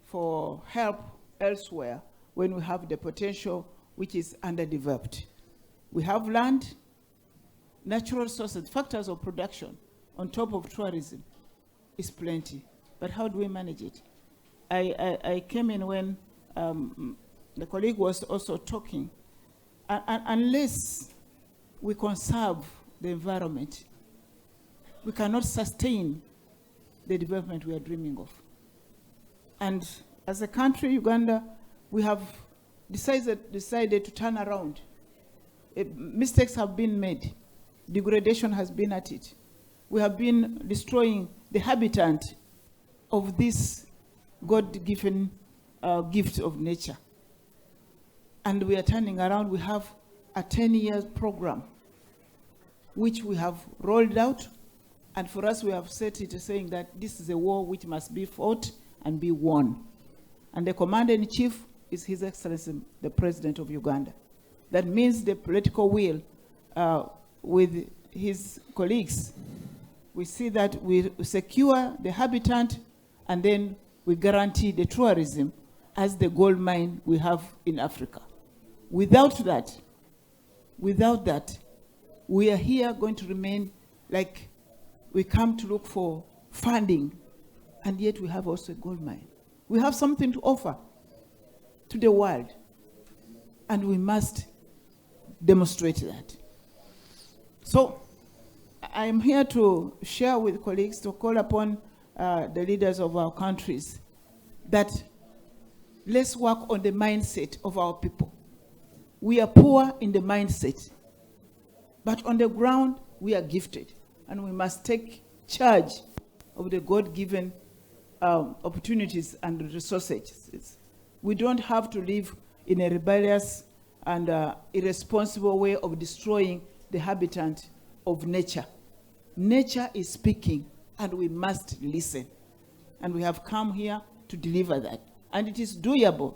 for help elsewhere when we have the potential which is underdeveloped. We have land, natural resources, factors of production on top of tourism is plenty. But how do we manage it? I came in when the colleague was also talking. Unless we conserve the environment, we cannot sustain the development we are dreaming of. And as a country, Uganda, we have decided to turn around. Mistakes have been made. Degradation has been at it. We have been destroying the habitat of this God-given gift of nature. And we are turning around. We have a 10-year program, which we have rolled out. And for us, we have set it saying that this is a war which must be fought and be won. And the commander-in-chief is His Excellency, the President of Uganda. That means the political will with his colleagues. We see that we secure the habitat and then we guarantee the tourism as the gold mine we have in Africa. Without that, we are here going to remain like we come to look for funding, and yet we have also a gold mine. We have something to offer to the world, and we must demonstrate that. So I am here to share with colleagues, to call upon the leaders of our countries that let's work on the mindset of our people. We are poor in the mindset, but on the ground we are gifted, and we must take charge of the God-given opportunities and resources. We don't have to live in a rebellious and irresponsible way of destroying the habitat of nature. Nature is speaking, and we must listen. And we have come here to deliver that. And it is doable.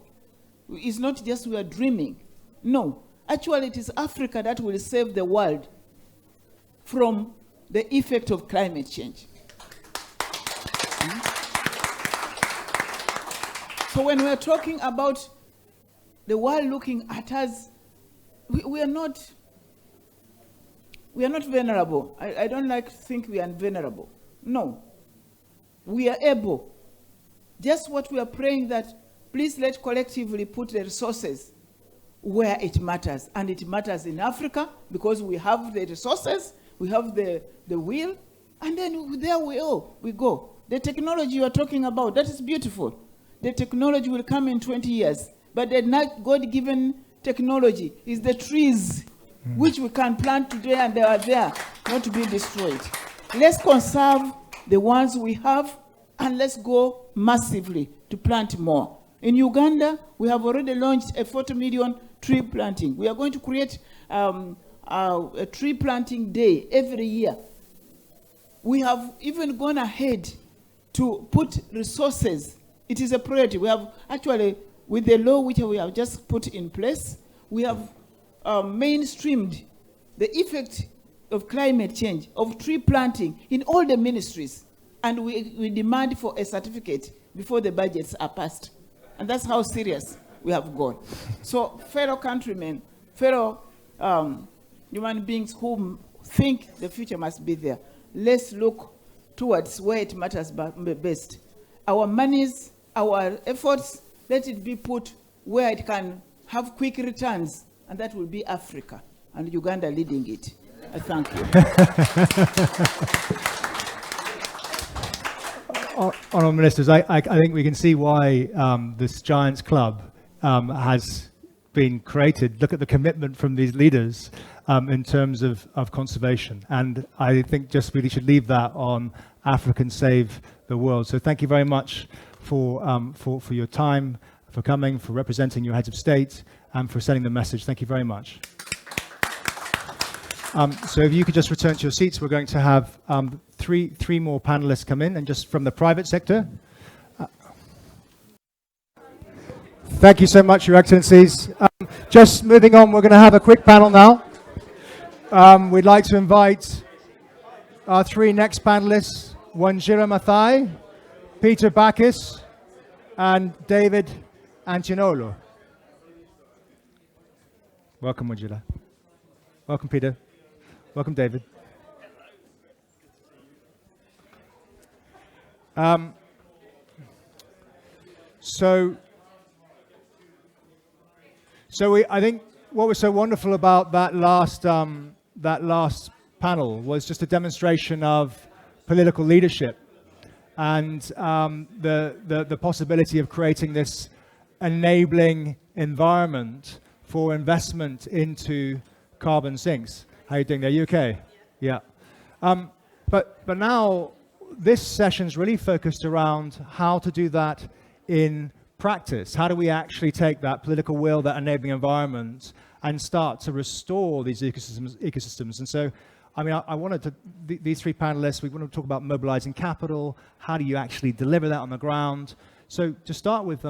It's not just we are dreaming. No. Actually, it is Africa that will save the world from the effect of climate change. So when we are talking about the world looking at us, we are not vulnerable. I don't like to think we are vulnerable. No. We are able. Just what we are praying that please let collectively put the resources where it matters. And it matters in Africa because we have the resources, we have the will, and then there we go. The technology you are talking about, that is beautiful. The technology will come in 20 years. But the not God-given technology is the trees which we can plant today, and they are there, not to be destroyed. Let's conserve the ones we have, and let's go massively to plant more. In Uganda, we have already launched a 40 million tree planting. We are going to create a tree planting day every year. We have even gone ahead to put resources. It is a priority. We have actually, with the law which we have just put in place, we have mainstreamed the effect of climate change, of tree planting in all the ministries. And we demand for a certificate before the budgets are passed. And that's how serious we have gone. So fellow countrymen, fellow human beings who think the future must be there, let's look towards where it matters best. Our monies, our efforts, let it be put where it can have quick returns, and that will be Africa, and Uganda leading it. I thank you. Honourable Ministers, I think we can see why this Giants Club has been created. Look at the commitment from these leaders in terms of conservation. And I think just really should leave that on African Save the World. So thank you very much for your time, for coming, for representing your heads of state, and for sending the message. Thank you very much. So if you could just return to your seats, we're going to have three more panelists come in, and just from the private sector. Thank you so much, Your Excellencies. Just moving on, we're going to have a quick panel now. We'd like to invite our three next panelists, Wanjira Mathai, Peter Bacchus, and David Antinolo. Welcome, Wanjira. Welcome, Peter. Welcome, David. I think what was so wonderful about that last panel was just a demonstration of political leadership and the possibility of creating this enabling environment for investment into carbon sinks. How are you doing there? You okay? Yeah. But now this session's really focused around how to do that in practice. How do we actually take that political will, that enabling environment, and start to restore these ecosystems? And so, I mean, I wanted to, these three panelists, we want to talk about mobilizing capital. How do you actually deliver that on the ground? So to start with,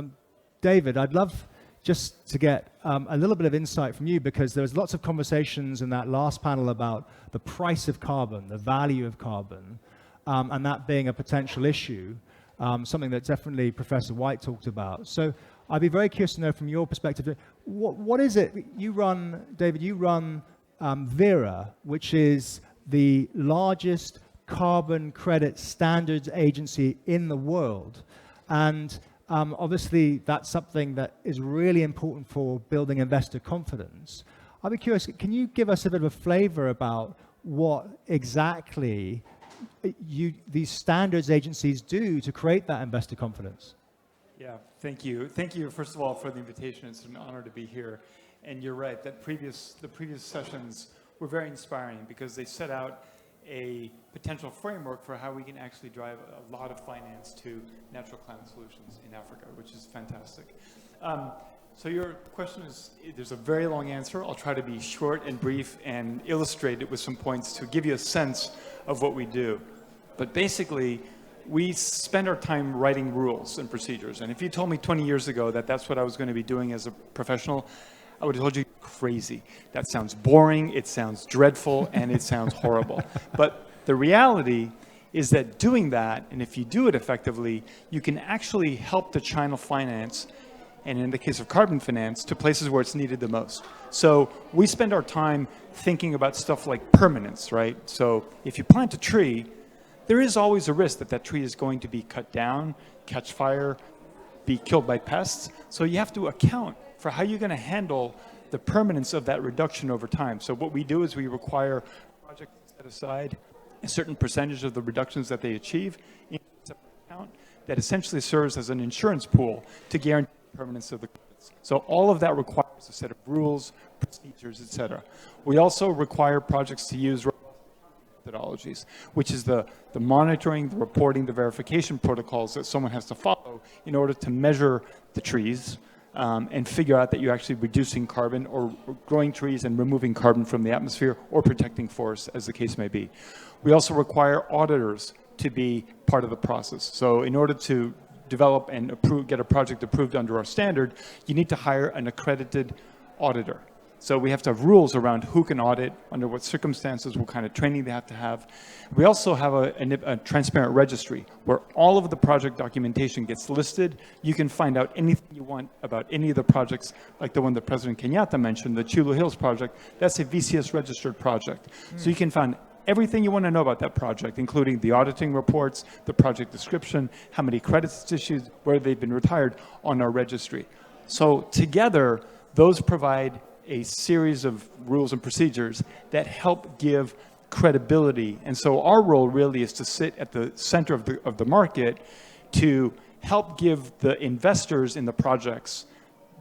David, I'd love just to get a little bit of insight from you, because there was lots of conversations in that last panel about the price of carbon, the value of carbon, and that being a potential issue, something that definitely Professor White talked about. So I'd be very curious to know from your perspective, what is it you run, David, you run Vera, which is the largest carbon credit standards agency in the world. And obviously, that's something that is really important for building investor confidence. I'd be curious, can you give us a bit of a flavor about what exactly these standards agencies do to create that investor confidence? Yeah, thank you. Thank you, first of all, for the invitation. It's an honor to be here. And you're right, that the previous sessions were very inspiring because they set out a potential framework for how we can actually drive a lot of finance to natural climate solutions in Africa, which is fantastic. So your question is, there's a very long answer. I'll try to be short and brief and illustrate it with some points to give you a sense of what we do. But basically, we spend our time writing rules and procedures. And if you told me 20 years ago that that's what I was going to be doing as a professional, I would have told you crazy. That sounds boring, it sounds dreadful, and it sounds horrible. But the reality is that doing that, and if you do it effectively, you can actually help the channel finance, and in the case of carbon finance, to places where it's needed the most. So we spend our time thinking about stuff like permanence, right? So if you plant a tree, there is always a risk that that tree is going to be cut down, catch fire, be killed by pests. So you have to account for how you're going to handle the permanence of that reduction over time. So what we do is we require projects to set aside a certain percentage of the reductions that they achieve in a separate account that essentially serves as an insurance pool to guarantee the permanence of the credits. So all of that requires a set of rules, procedures, etc. We also require projects to use methodologies, which is the monitoring, the reporting, the verification protocols that someone has to follow in order to measure the trees and figure out that you're actually reducing carbon or growing trees and removing carbon from the atmosphere or protecting forests, as the case may be. We also require auditors to be part of the process. So in order to develop and get a project approved under our standard, you need to hire an accredited auditor. So we have to have rules around who can audit, under what circumstances, what kind of training they have to have. We also have a transparent registry where all of the project documentation gets listed. You can find out anything you want about any of the projects, like the one that President Kenyatta mentioned, the Chulu Hills project. That's a VCS registered project. So you can find everything you want to know about that project, including the auditing reports, the project description, how many credits it's issued, where they've been retired, on our registry. So together, those provide a series of rules and procedures that help give credibility. And so our role really is to sit at the center of the market to help give the investors in the projects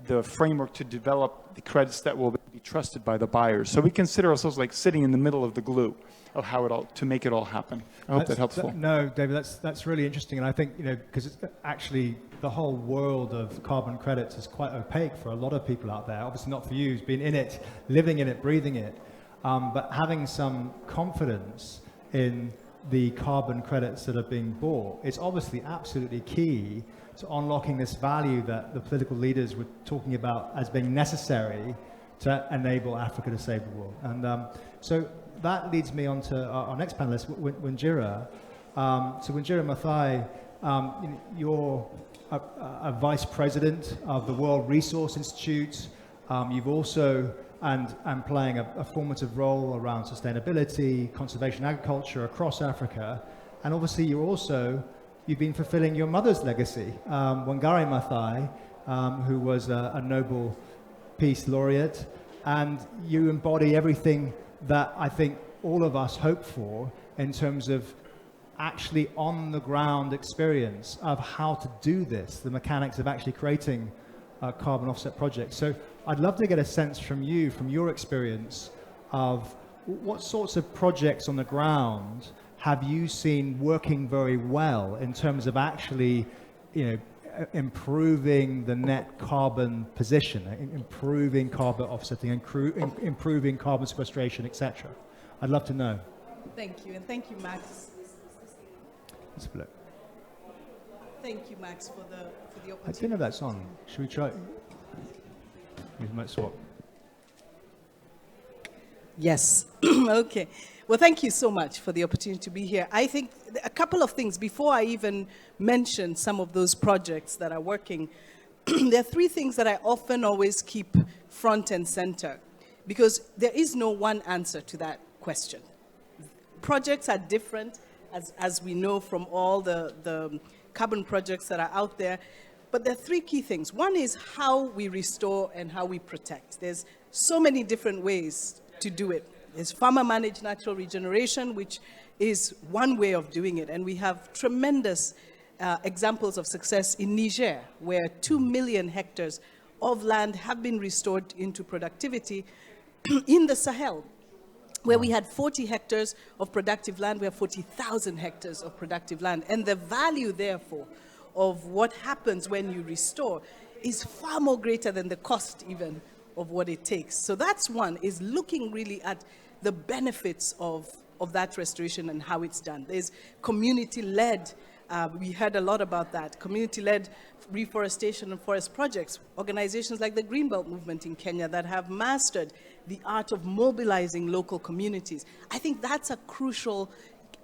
the framework to develop the credits that will be trusted by the buyers. So we consider ourselves like sitting in the middle of the glue of how it all, to make it all happen. I hope that helps. No, David, that's really interesting. And I think, because it's actually the whole world of carbon credits is quite opaque for a lot of people out there. Obviously not for you, who's been in it, living in it, breathing it. But having some confidence in the carbon credits that are being bought, it's obviously absolutely key to unlocking this value that the political leaders were talking about as being necessary to enable Africa to save the world. And so that leads me on to our next panelist, Winjira. So Winjira Maathai, you're a vice president of the World Resource Institute. You've also, and playing a formative role around sustainability, conservation agriculture across Africa. And obviously you've been fulfilling your mother's legacy, Wangari Maathai, who was a Nobel Peace Laureate. And you embody everything that I think all of us hope for in terms of actually on the ground experience of how to do this, the mechanics of actually creating carbon offset projects. So I'd love to get a sense from you, from your experience, of what sorts of projects on the ground have you seen working very well in terms of actually, improving the net carbon position, improving carbon offsetting, improving carbon sequestration, etc. I'd love to know. Thank you, and thank you, Max. Let's have a look. Thank you, Max, for the opportunity. I didn't know that's on. Should we try? We might swap. Yes. Okay. Well, thank you so much for the opportunity to be here. I think a couple of things before I even mention some of those projects that are working. There are three things that I often always keep front and center, because there is no one answer to that question. Projects are different, as we know from all the carbon projects that are out there. But there are three key things. One is how we restore and how we protect. There's so many different ways to do it. There's farmer-managed natural regeneration, which is one way of doing it. And we have tremendous examples of success in Niger, where 2 million hectares of land have been restored into productivity. In the Sahel, where we had 40 hectares of productive land, we have 40,000 hectares of productive land. And the value, therefore, of what happens when you restore is far more greater than the cost even of what it takes. So that's one, is looking really at the benefits of that restoration and how it's done. There's community-led, we heard a lot about that, community-led reforestation and forest projects, organizations like the Greenbelt Movement in Kenya that have mastered the art of mobilizing local communities. I think that's a crucial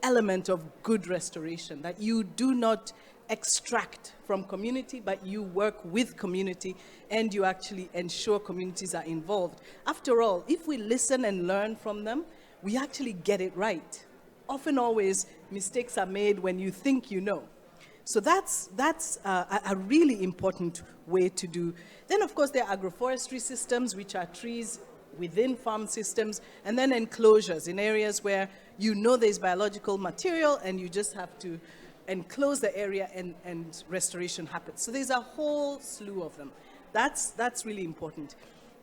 element of good restoration, that you do not extract from community, but you work with community and you actually ensure communities are involved. After all, if we listen and learn from them, we actually get it right. Often always mistakes are made when you think you know. So that's a really important way to do. Then of course there are agroforestry systems, which are trees within farm systems, and then enclosures in areas where you know there's biological material and you just have to enclose the area and restoration happens. So there's a whole slew of them. That's really important.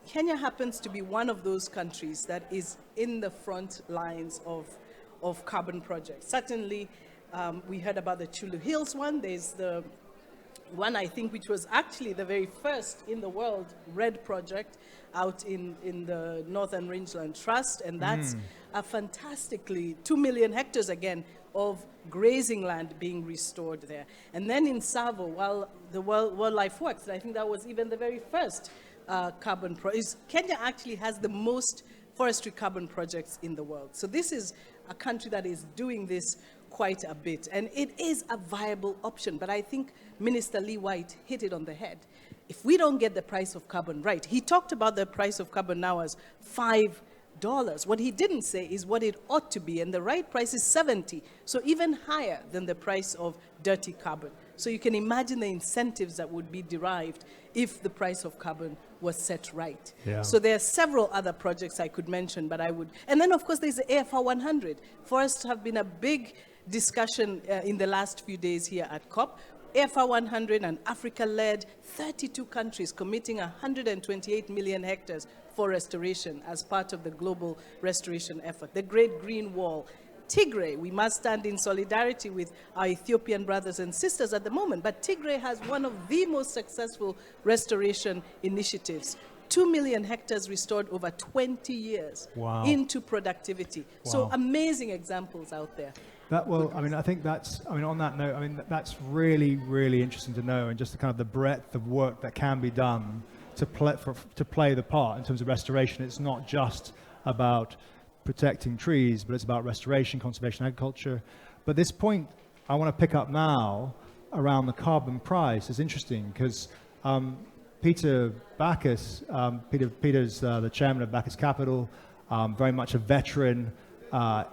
Kenya happens to be one of those countries that is in the front lines of carbon projects. Certainly, we heard about the Chulu Hills one. There's the one, I think, which was actually the very first in the world RED project out in the Northern Rangeland Trust, and that's a fantastically 2 million hectares again of grazing land being restored there. And then in Savo, while the Wildlife Works, I think that was even the very first Kenya actually has the most forestry carbon projects in the world. So this is a country that is doing this quite a bit. And it is a viable option. But I think Minister Lee White hit it on the head. If we don't get the price of carbon right, he talked about the price of carbon now as $5. What he didn't say is what it ought to be, and the right price is 70, so even higher than the price of dirty carbon. So you can imagine the incentives that would be derived if the price of carbon was set right. Yeah. So there are several other projects I could mention, but I would. And then, of course, there's the AFR 100. Forests have been a big discussion in the last few days here at COP. AFR 100 and Africa-led 32 countries committing 128 million hectares for restoration as part of the global restoration effort. The Great Green Wall. Tigray, we must stand in solidarity with our Ethiopian brothers and sisters at the moment, but Tigray has one of the most successful restoration initiatives. 2 million hectares restored over 20 years Wow. into productivity. So Wow. amazing examples out there. I think on that note, that's really, really interesting to know, and just the kind of the breadth of work that can be done to play the part in terms of restoration. It's not just about protecting trees, but it's about restoration, conservation, agriculture. But this point I want to pick up now around the carbon price is interesting because Peter Backus, Peter's the chairman of Backus Capital, very much a veteran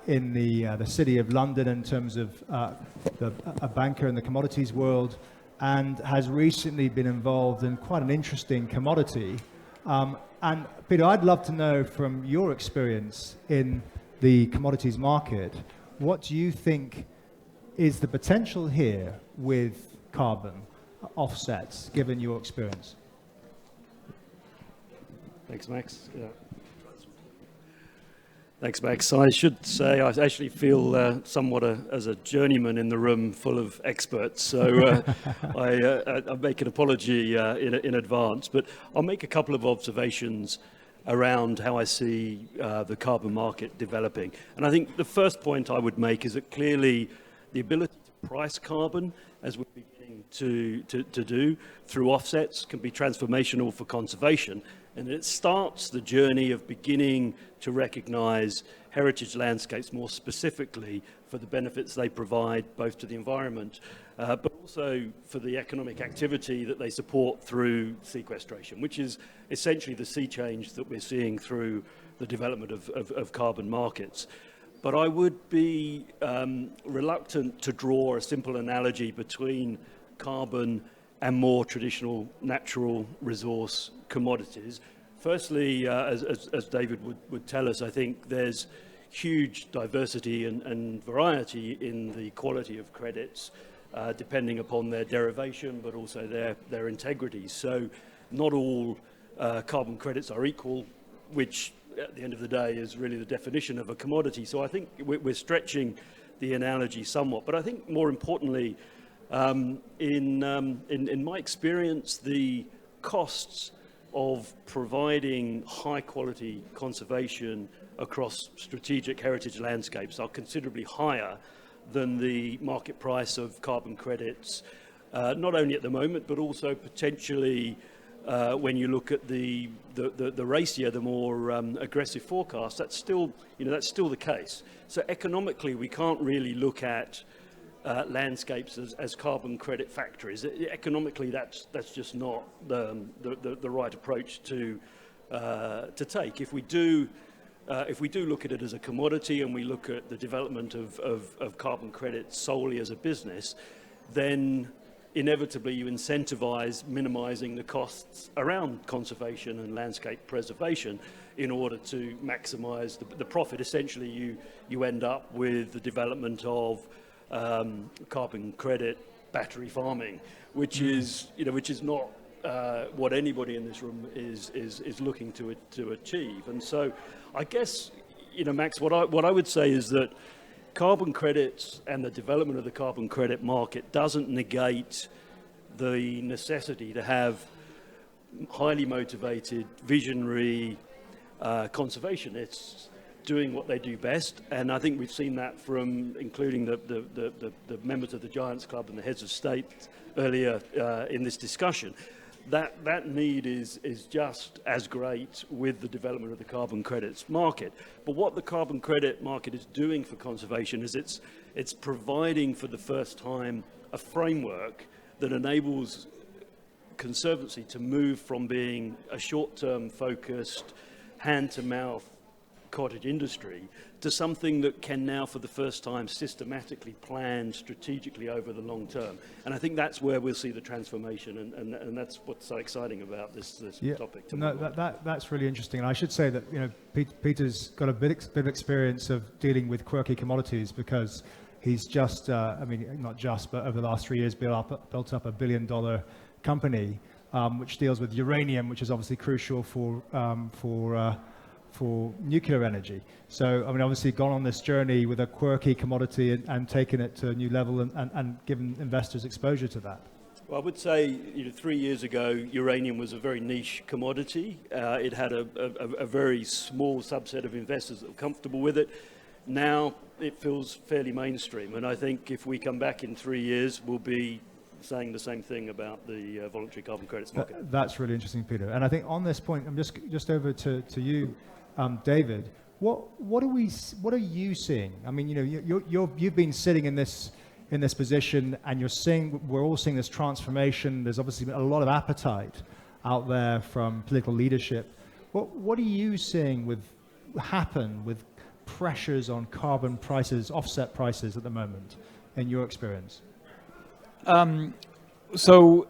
in the city of London in terms of a banker in the commodities world, and has recently been involved in quite an interesting commodity. And Peter, I'd love to know from your experience in the commodities market, what do you think is the potential here with carbon offsets, given your experience? Thanks, Max. Yeah. Thanks, Max. I should say I actually feel somewhat as a journeyman in the room full of experts, so I make an apology in advance, but I'll make a couple of observations around how I see the carbon market developing. And I think the first point I would make is that clearly the ability to price carbon, as we're beginning to do through offsets, can be transformational for conservation. And it starts the journey of beginning to recognize heritage landscapes more specifically for the benefits they provide both to the environment, but also for the economic activity that they support through sequestration, which is essentially the sea change that we're seeing through the development of carbon markets. But I would be reluctant to draw a simple analogy between carbon and more traditional natural resource commodities. Firstly, as David would tell us, I think there's huge diversity and variety in the quality of credits, depending upon their derivation, but also their integrity. So not all carbon credits are equal, which at the end of the day is really the definition of a commodity. So I think we're stretching the analogy somewhat. But I think more importantly, in my experience, the costs of providing high quality conservation across strategic heritage landscapes are considerably higher than the market price of carbon credits, not only at the moment, but also potentially when you look at the racier, the more aggressive forecast. That's still the case. So economically, we can't really look at landscapes as carbon credit factories. Economically, that's just not the right approach to take. If we do look at it as a commodity and we look at the development of carbon credits solely as a business, then inevitably you incentivize minimizing the costs around conservation and landscape preservation in order to maximize the profit. Essentially, you end up with the development of carbon credit battery farming, which is not what anybody in this room is looking to achieve. And so, I guess, Max, what I would say is that carbon credits and the development of the carbon credit market doesn't negate the necessity to have highly motivated, visionary conservationists doing what they do best. And I think we've seen that from including the members of the Giants Club and the heads of state earlier in this discussion. that need is just as great with the development of the carbon credits market. But what the carbon credit market is doing for conservation is it's providing for the first time a framework that enables Conservancy to move from being a short-term focused, hand-to-mouth cottage industry to something that can now for the first time systematically plan strategically over the long term. And I think that's where we'll see the transformation, and that's what's so exciting about this topic. No, that's really interesting. And I should say that, you know, Peter's got a bit of experience of dealing with quirky commodities, because he's just, I mean, not just, but over the last 3 years built up $1 billion company, which deals with uranium, which is obviously crucial for nuclear energy. So, I mean, obviously gone on this journey with a quirky commodity and taken it to a new level and given investors exposure to that. Well, I would say, 3 years ago, uranium was a very niche commodity. It had a very small subset of investors that were comfortable with it. Now it feels fairly mainstream, and I think if we come back in 3 years, we'll be saying the same thing about the voluntary carbon credits market. That's really interesting, Peter. And I think on this point, I'm just over to you, David. What are you seeing? I mean, you've been sitting in this position, and we're all seeing this transformation. There's obviously a lot of appetite out there from political leadership. What are you seeing happen with pressures on carbon prices, offset prices at the moment, in your experience? So,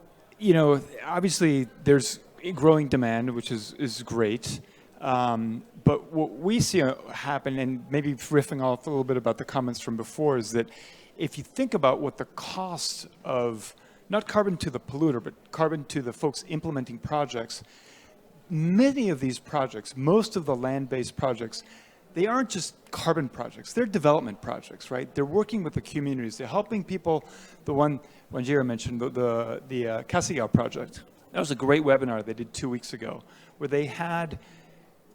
obviously there's growing demand, which is great. But what we see happen, and maybe riffing off a little bit about the comments from before, is that if you think about what the cost of, not carbon to the polluter, but carbon to the folks implementing projects, many of these projects, most of the land-based projects, they aren't just carbon projects, they're development projects, right? They're working with the communities, they're helping people. The one Wanjira mentioned, the Kasigao project. That was a great webinar they did 2 weeks ago, where they had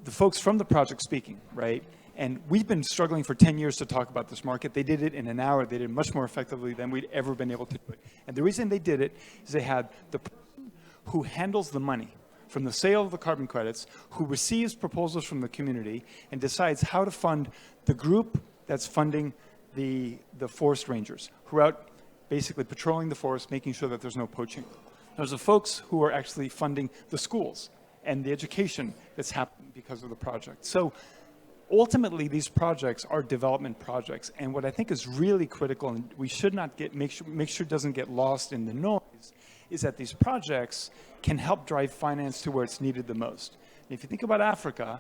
the folks from the project speaking, right? And we've been struggling for 10 years to talk about this market. They did it in an hour. They did it much more effectively than we'd ever been able to do it. And the reason they did it is they had the person who handles the money from the sale of the carbon credits, who receives proposals from the community and decides how to fund the group that's funding the forest rangers, who are out basically patrolling the forest, making sure that there's no poaching. There's the folks who are actually funding the schools and the education that's happening because of the project. So ultimately, these projects are development projects. And what I think is really critical, and we should not make sure it doesn't get lost in the noise, is that these projects can help drive finance to where it's needed the most. And if you think about Africa,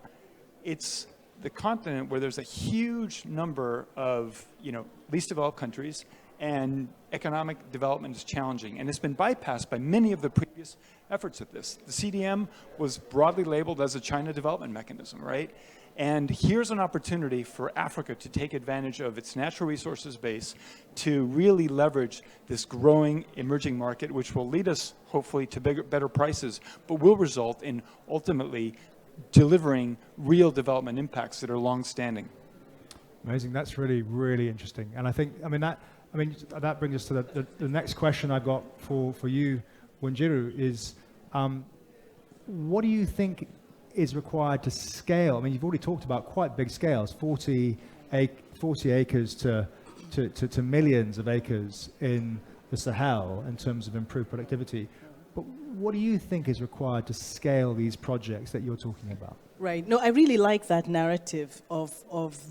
it's the continent where there's a huge number of least developed countries, and economic development is challenging. And it's been bypassed by many of the previous efforts at this. The CDM was broadly labeled as a China development mechanism, right? And here's an opportunity for Africa to take advantage of its natural resources base to really leverage this growing emerging market, which will lead us hopefully to better prices, but will result in ultimately delivering real development impacts that are long-standing. Amazing. That's really, really interesting. And I think, that brings us to the next question I've got for you, Wanjiru, is what do you think is required to scale? I mean, you've already talked about quite big scales, 40 acres to millions of acres in the Sahel in terms of improved productivity. But what do you think is required to scale these projects that you're talking about? Right. No, I really like that narrative of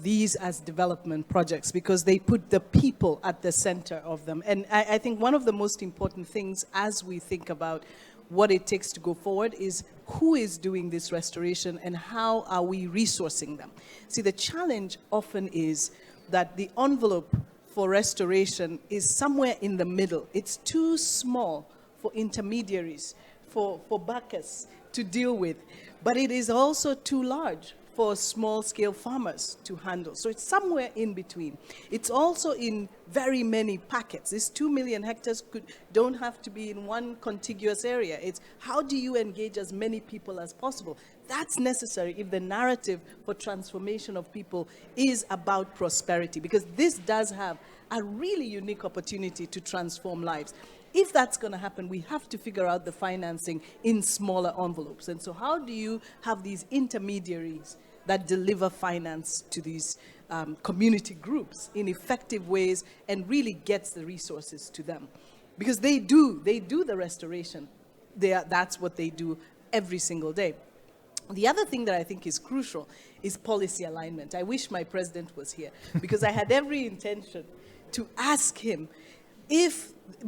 these as development projects, because they put the people at the center of them. And I think one of the most important things as we think about what it takes to go forward is who is doing this restoration and how are we resourcing them. See, the challenge often is that the envelope for restoration is somewhere in the middle. It's too small for intermediaries, for backers to deal with, but it is also too large for small-scale farmers to handle. So it's somewhere in between. It's also in very many packets. These 2 million hectares don't have to be in one contiguous area. It's how do you engage as many people as possible? That's necessary if the narrative for transformation of people is about prosperity, because this does have a really unique opportunity to transform lives. If that's going to happen, we have to figure out the financing in smaller envelopes. And so how do you have these intermediaries that deliver finance to these community groups in effective ways and really gets the resources to them? Because they do the restoration. That's what they do every single day. The other thing that I think is crucial is policy alignment. I wish my president was here, because I had every intention to ask him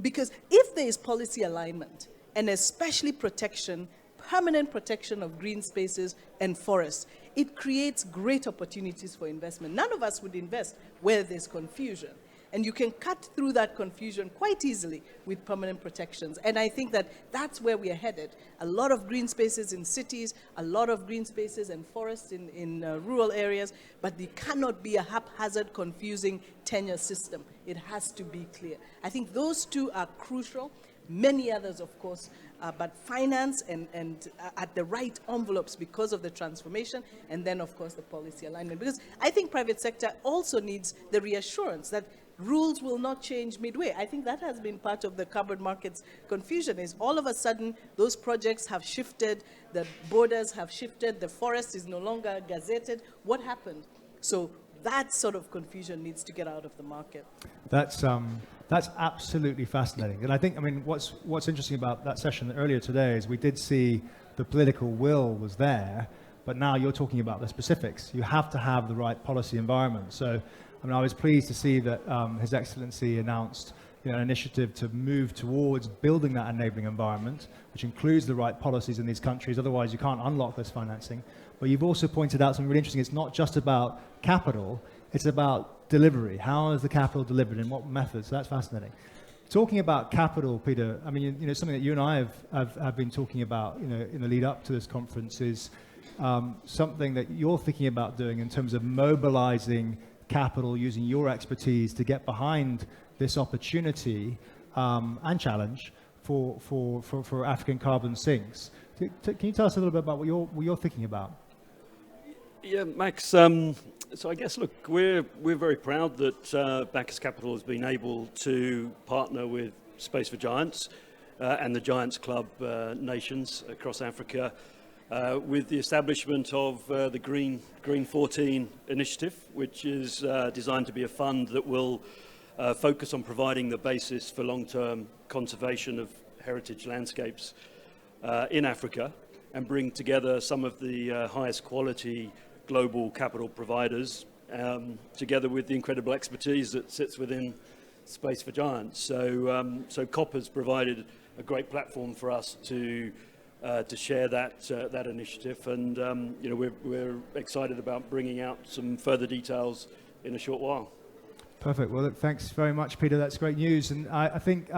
because if there is policy alignment, and especially permanent protection of green spaces and forests, it creates great opportunities for investment. None of us would invest where there's confusion. And you can cut through that confusion quite easily with permanent protections. And I think that that's where we are headed. A lot of green spaces in cities, a lot of green spaces and forests in rural areas, but there cannot be a haphazard, confusing tenure system. It has to be clear. I think those two are crucial. Many others, of course, but finance and at the right envelopes because of the transformation, and then, of course, the policy alignment. Because I think private sector also needs the reassurance that rules will not change midway. I think that has been part of the carbon markets confusion, is all of a sudden those projects have shifted, the borders have shifted, the forest is no longer gazetted. What happened? So that sort of confusion needs to get out of the market. That's absolutely fascinating. And I think, I mean, what's interesting about that session earlier today is we did see the political will was there, but now you're talking about the specifics. You have to have the right policy environment. So, I mean, I was pleased to see that His Excellency announced an initiative to move towards building that enabling environment, which includes the right policies in these countries. Otherwise, you can't unlock this financing. But you've also pointed out something really interesting. It's not just about capital, it's about delivery. How is the capital delivered, in what methods? So that's fascinating. Talking about capital, Peter, I mean, something that you and I have been talking about, in the lead up to this conference is something that you're thinking about doing in terms of mobilizing capital, using your expertise to get behind this opportunity and challenge for African carbon sinks. Can you tell us a little bit about what you're thinking about? Yeah, Max. So I guess, look, we're very proud that Bacchus Capital has been able to partner with Space for Giants and the Giants Club nations across Africa with the establishment of the Green 14 initiative, which is designed to be a fund that will focus on providing the basis for long-term conservation of heritage landscapes in Africa and bring together some of the highest quality global capital providers together with the incredible expertise that sits within Space for Giants. So COP has provided a great platform for us to share that initiative, and we're excited about bringing out some further details in a short while. Perfect. Well, look, thanks very much, Peter. That's great news, and I think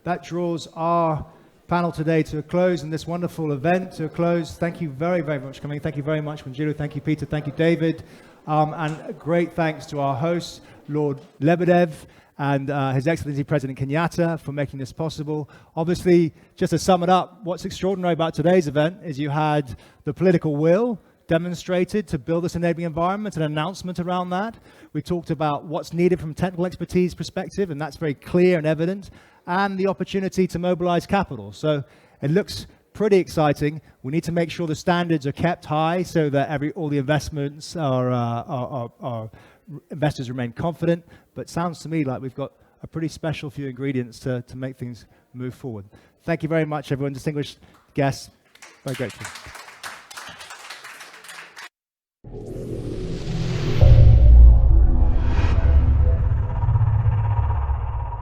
that draws our panel today to a close and this wonderful event to a close. Thank you very, very much for coming. Thank you very much, Manjulu. Thank you, Peter. Thank you, David. And a great thanks to our hosts, Lord Lebedev and His Excellency President Kenyatta, for making this possible. Obviously, just to sum it up, what's extraordinary about today's event is you had the political will demonstrated to build this enabling environment, an announcement around that. We talked about what's needed from technical expertise perspective, and that's very clear and evident, and the opportunity to mobilize capital. So it looks pretty exciting. We need to make sure the standards are kept high so that all the investments are investors remain confident. But it sounds to me like we've got a pretty special few ingredients to make things move forward. Thank you very much, everyone. Distinguished guests, very grateful.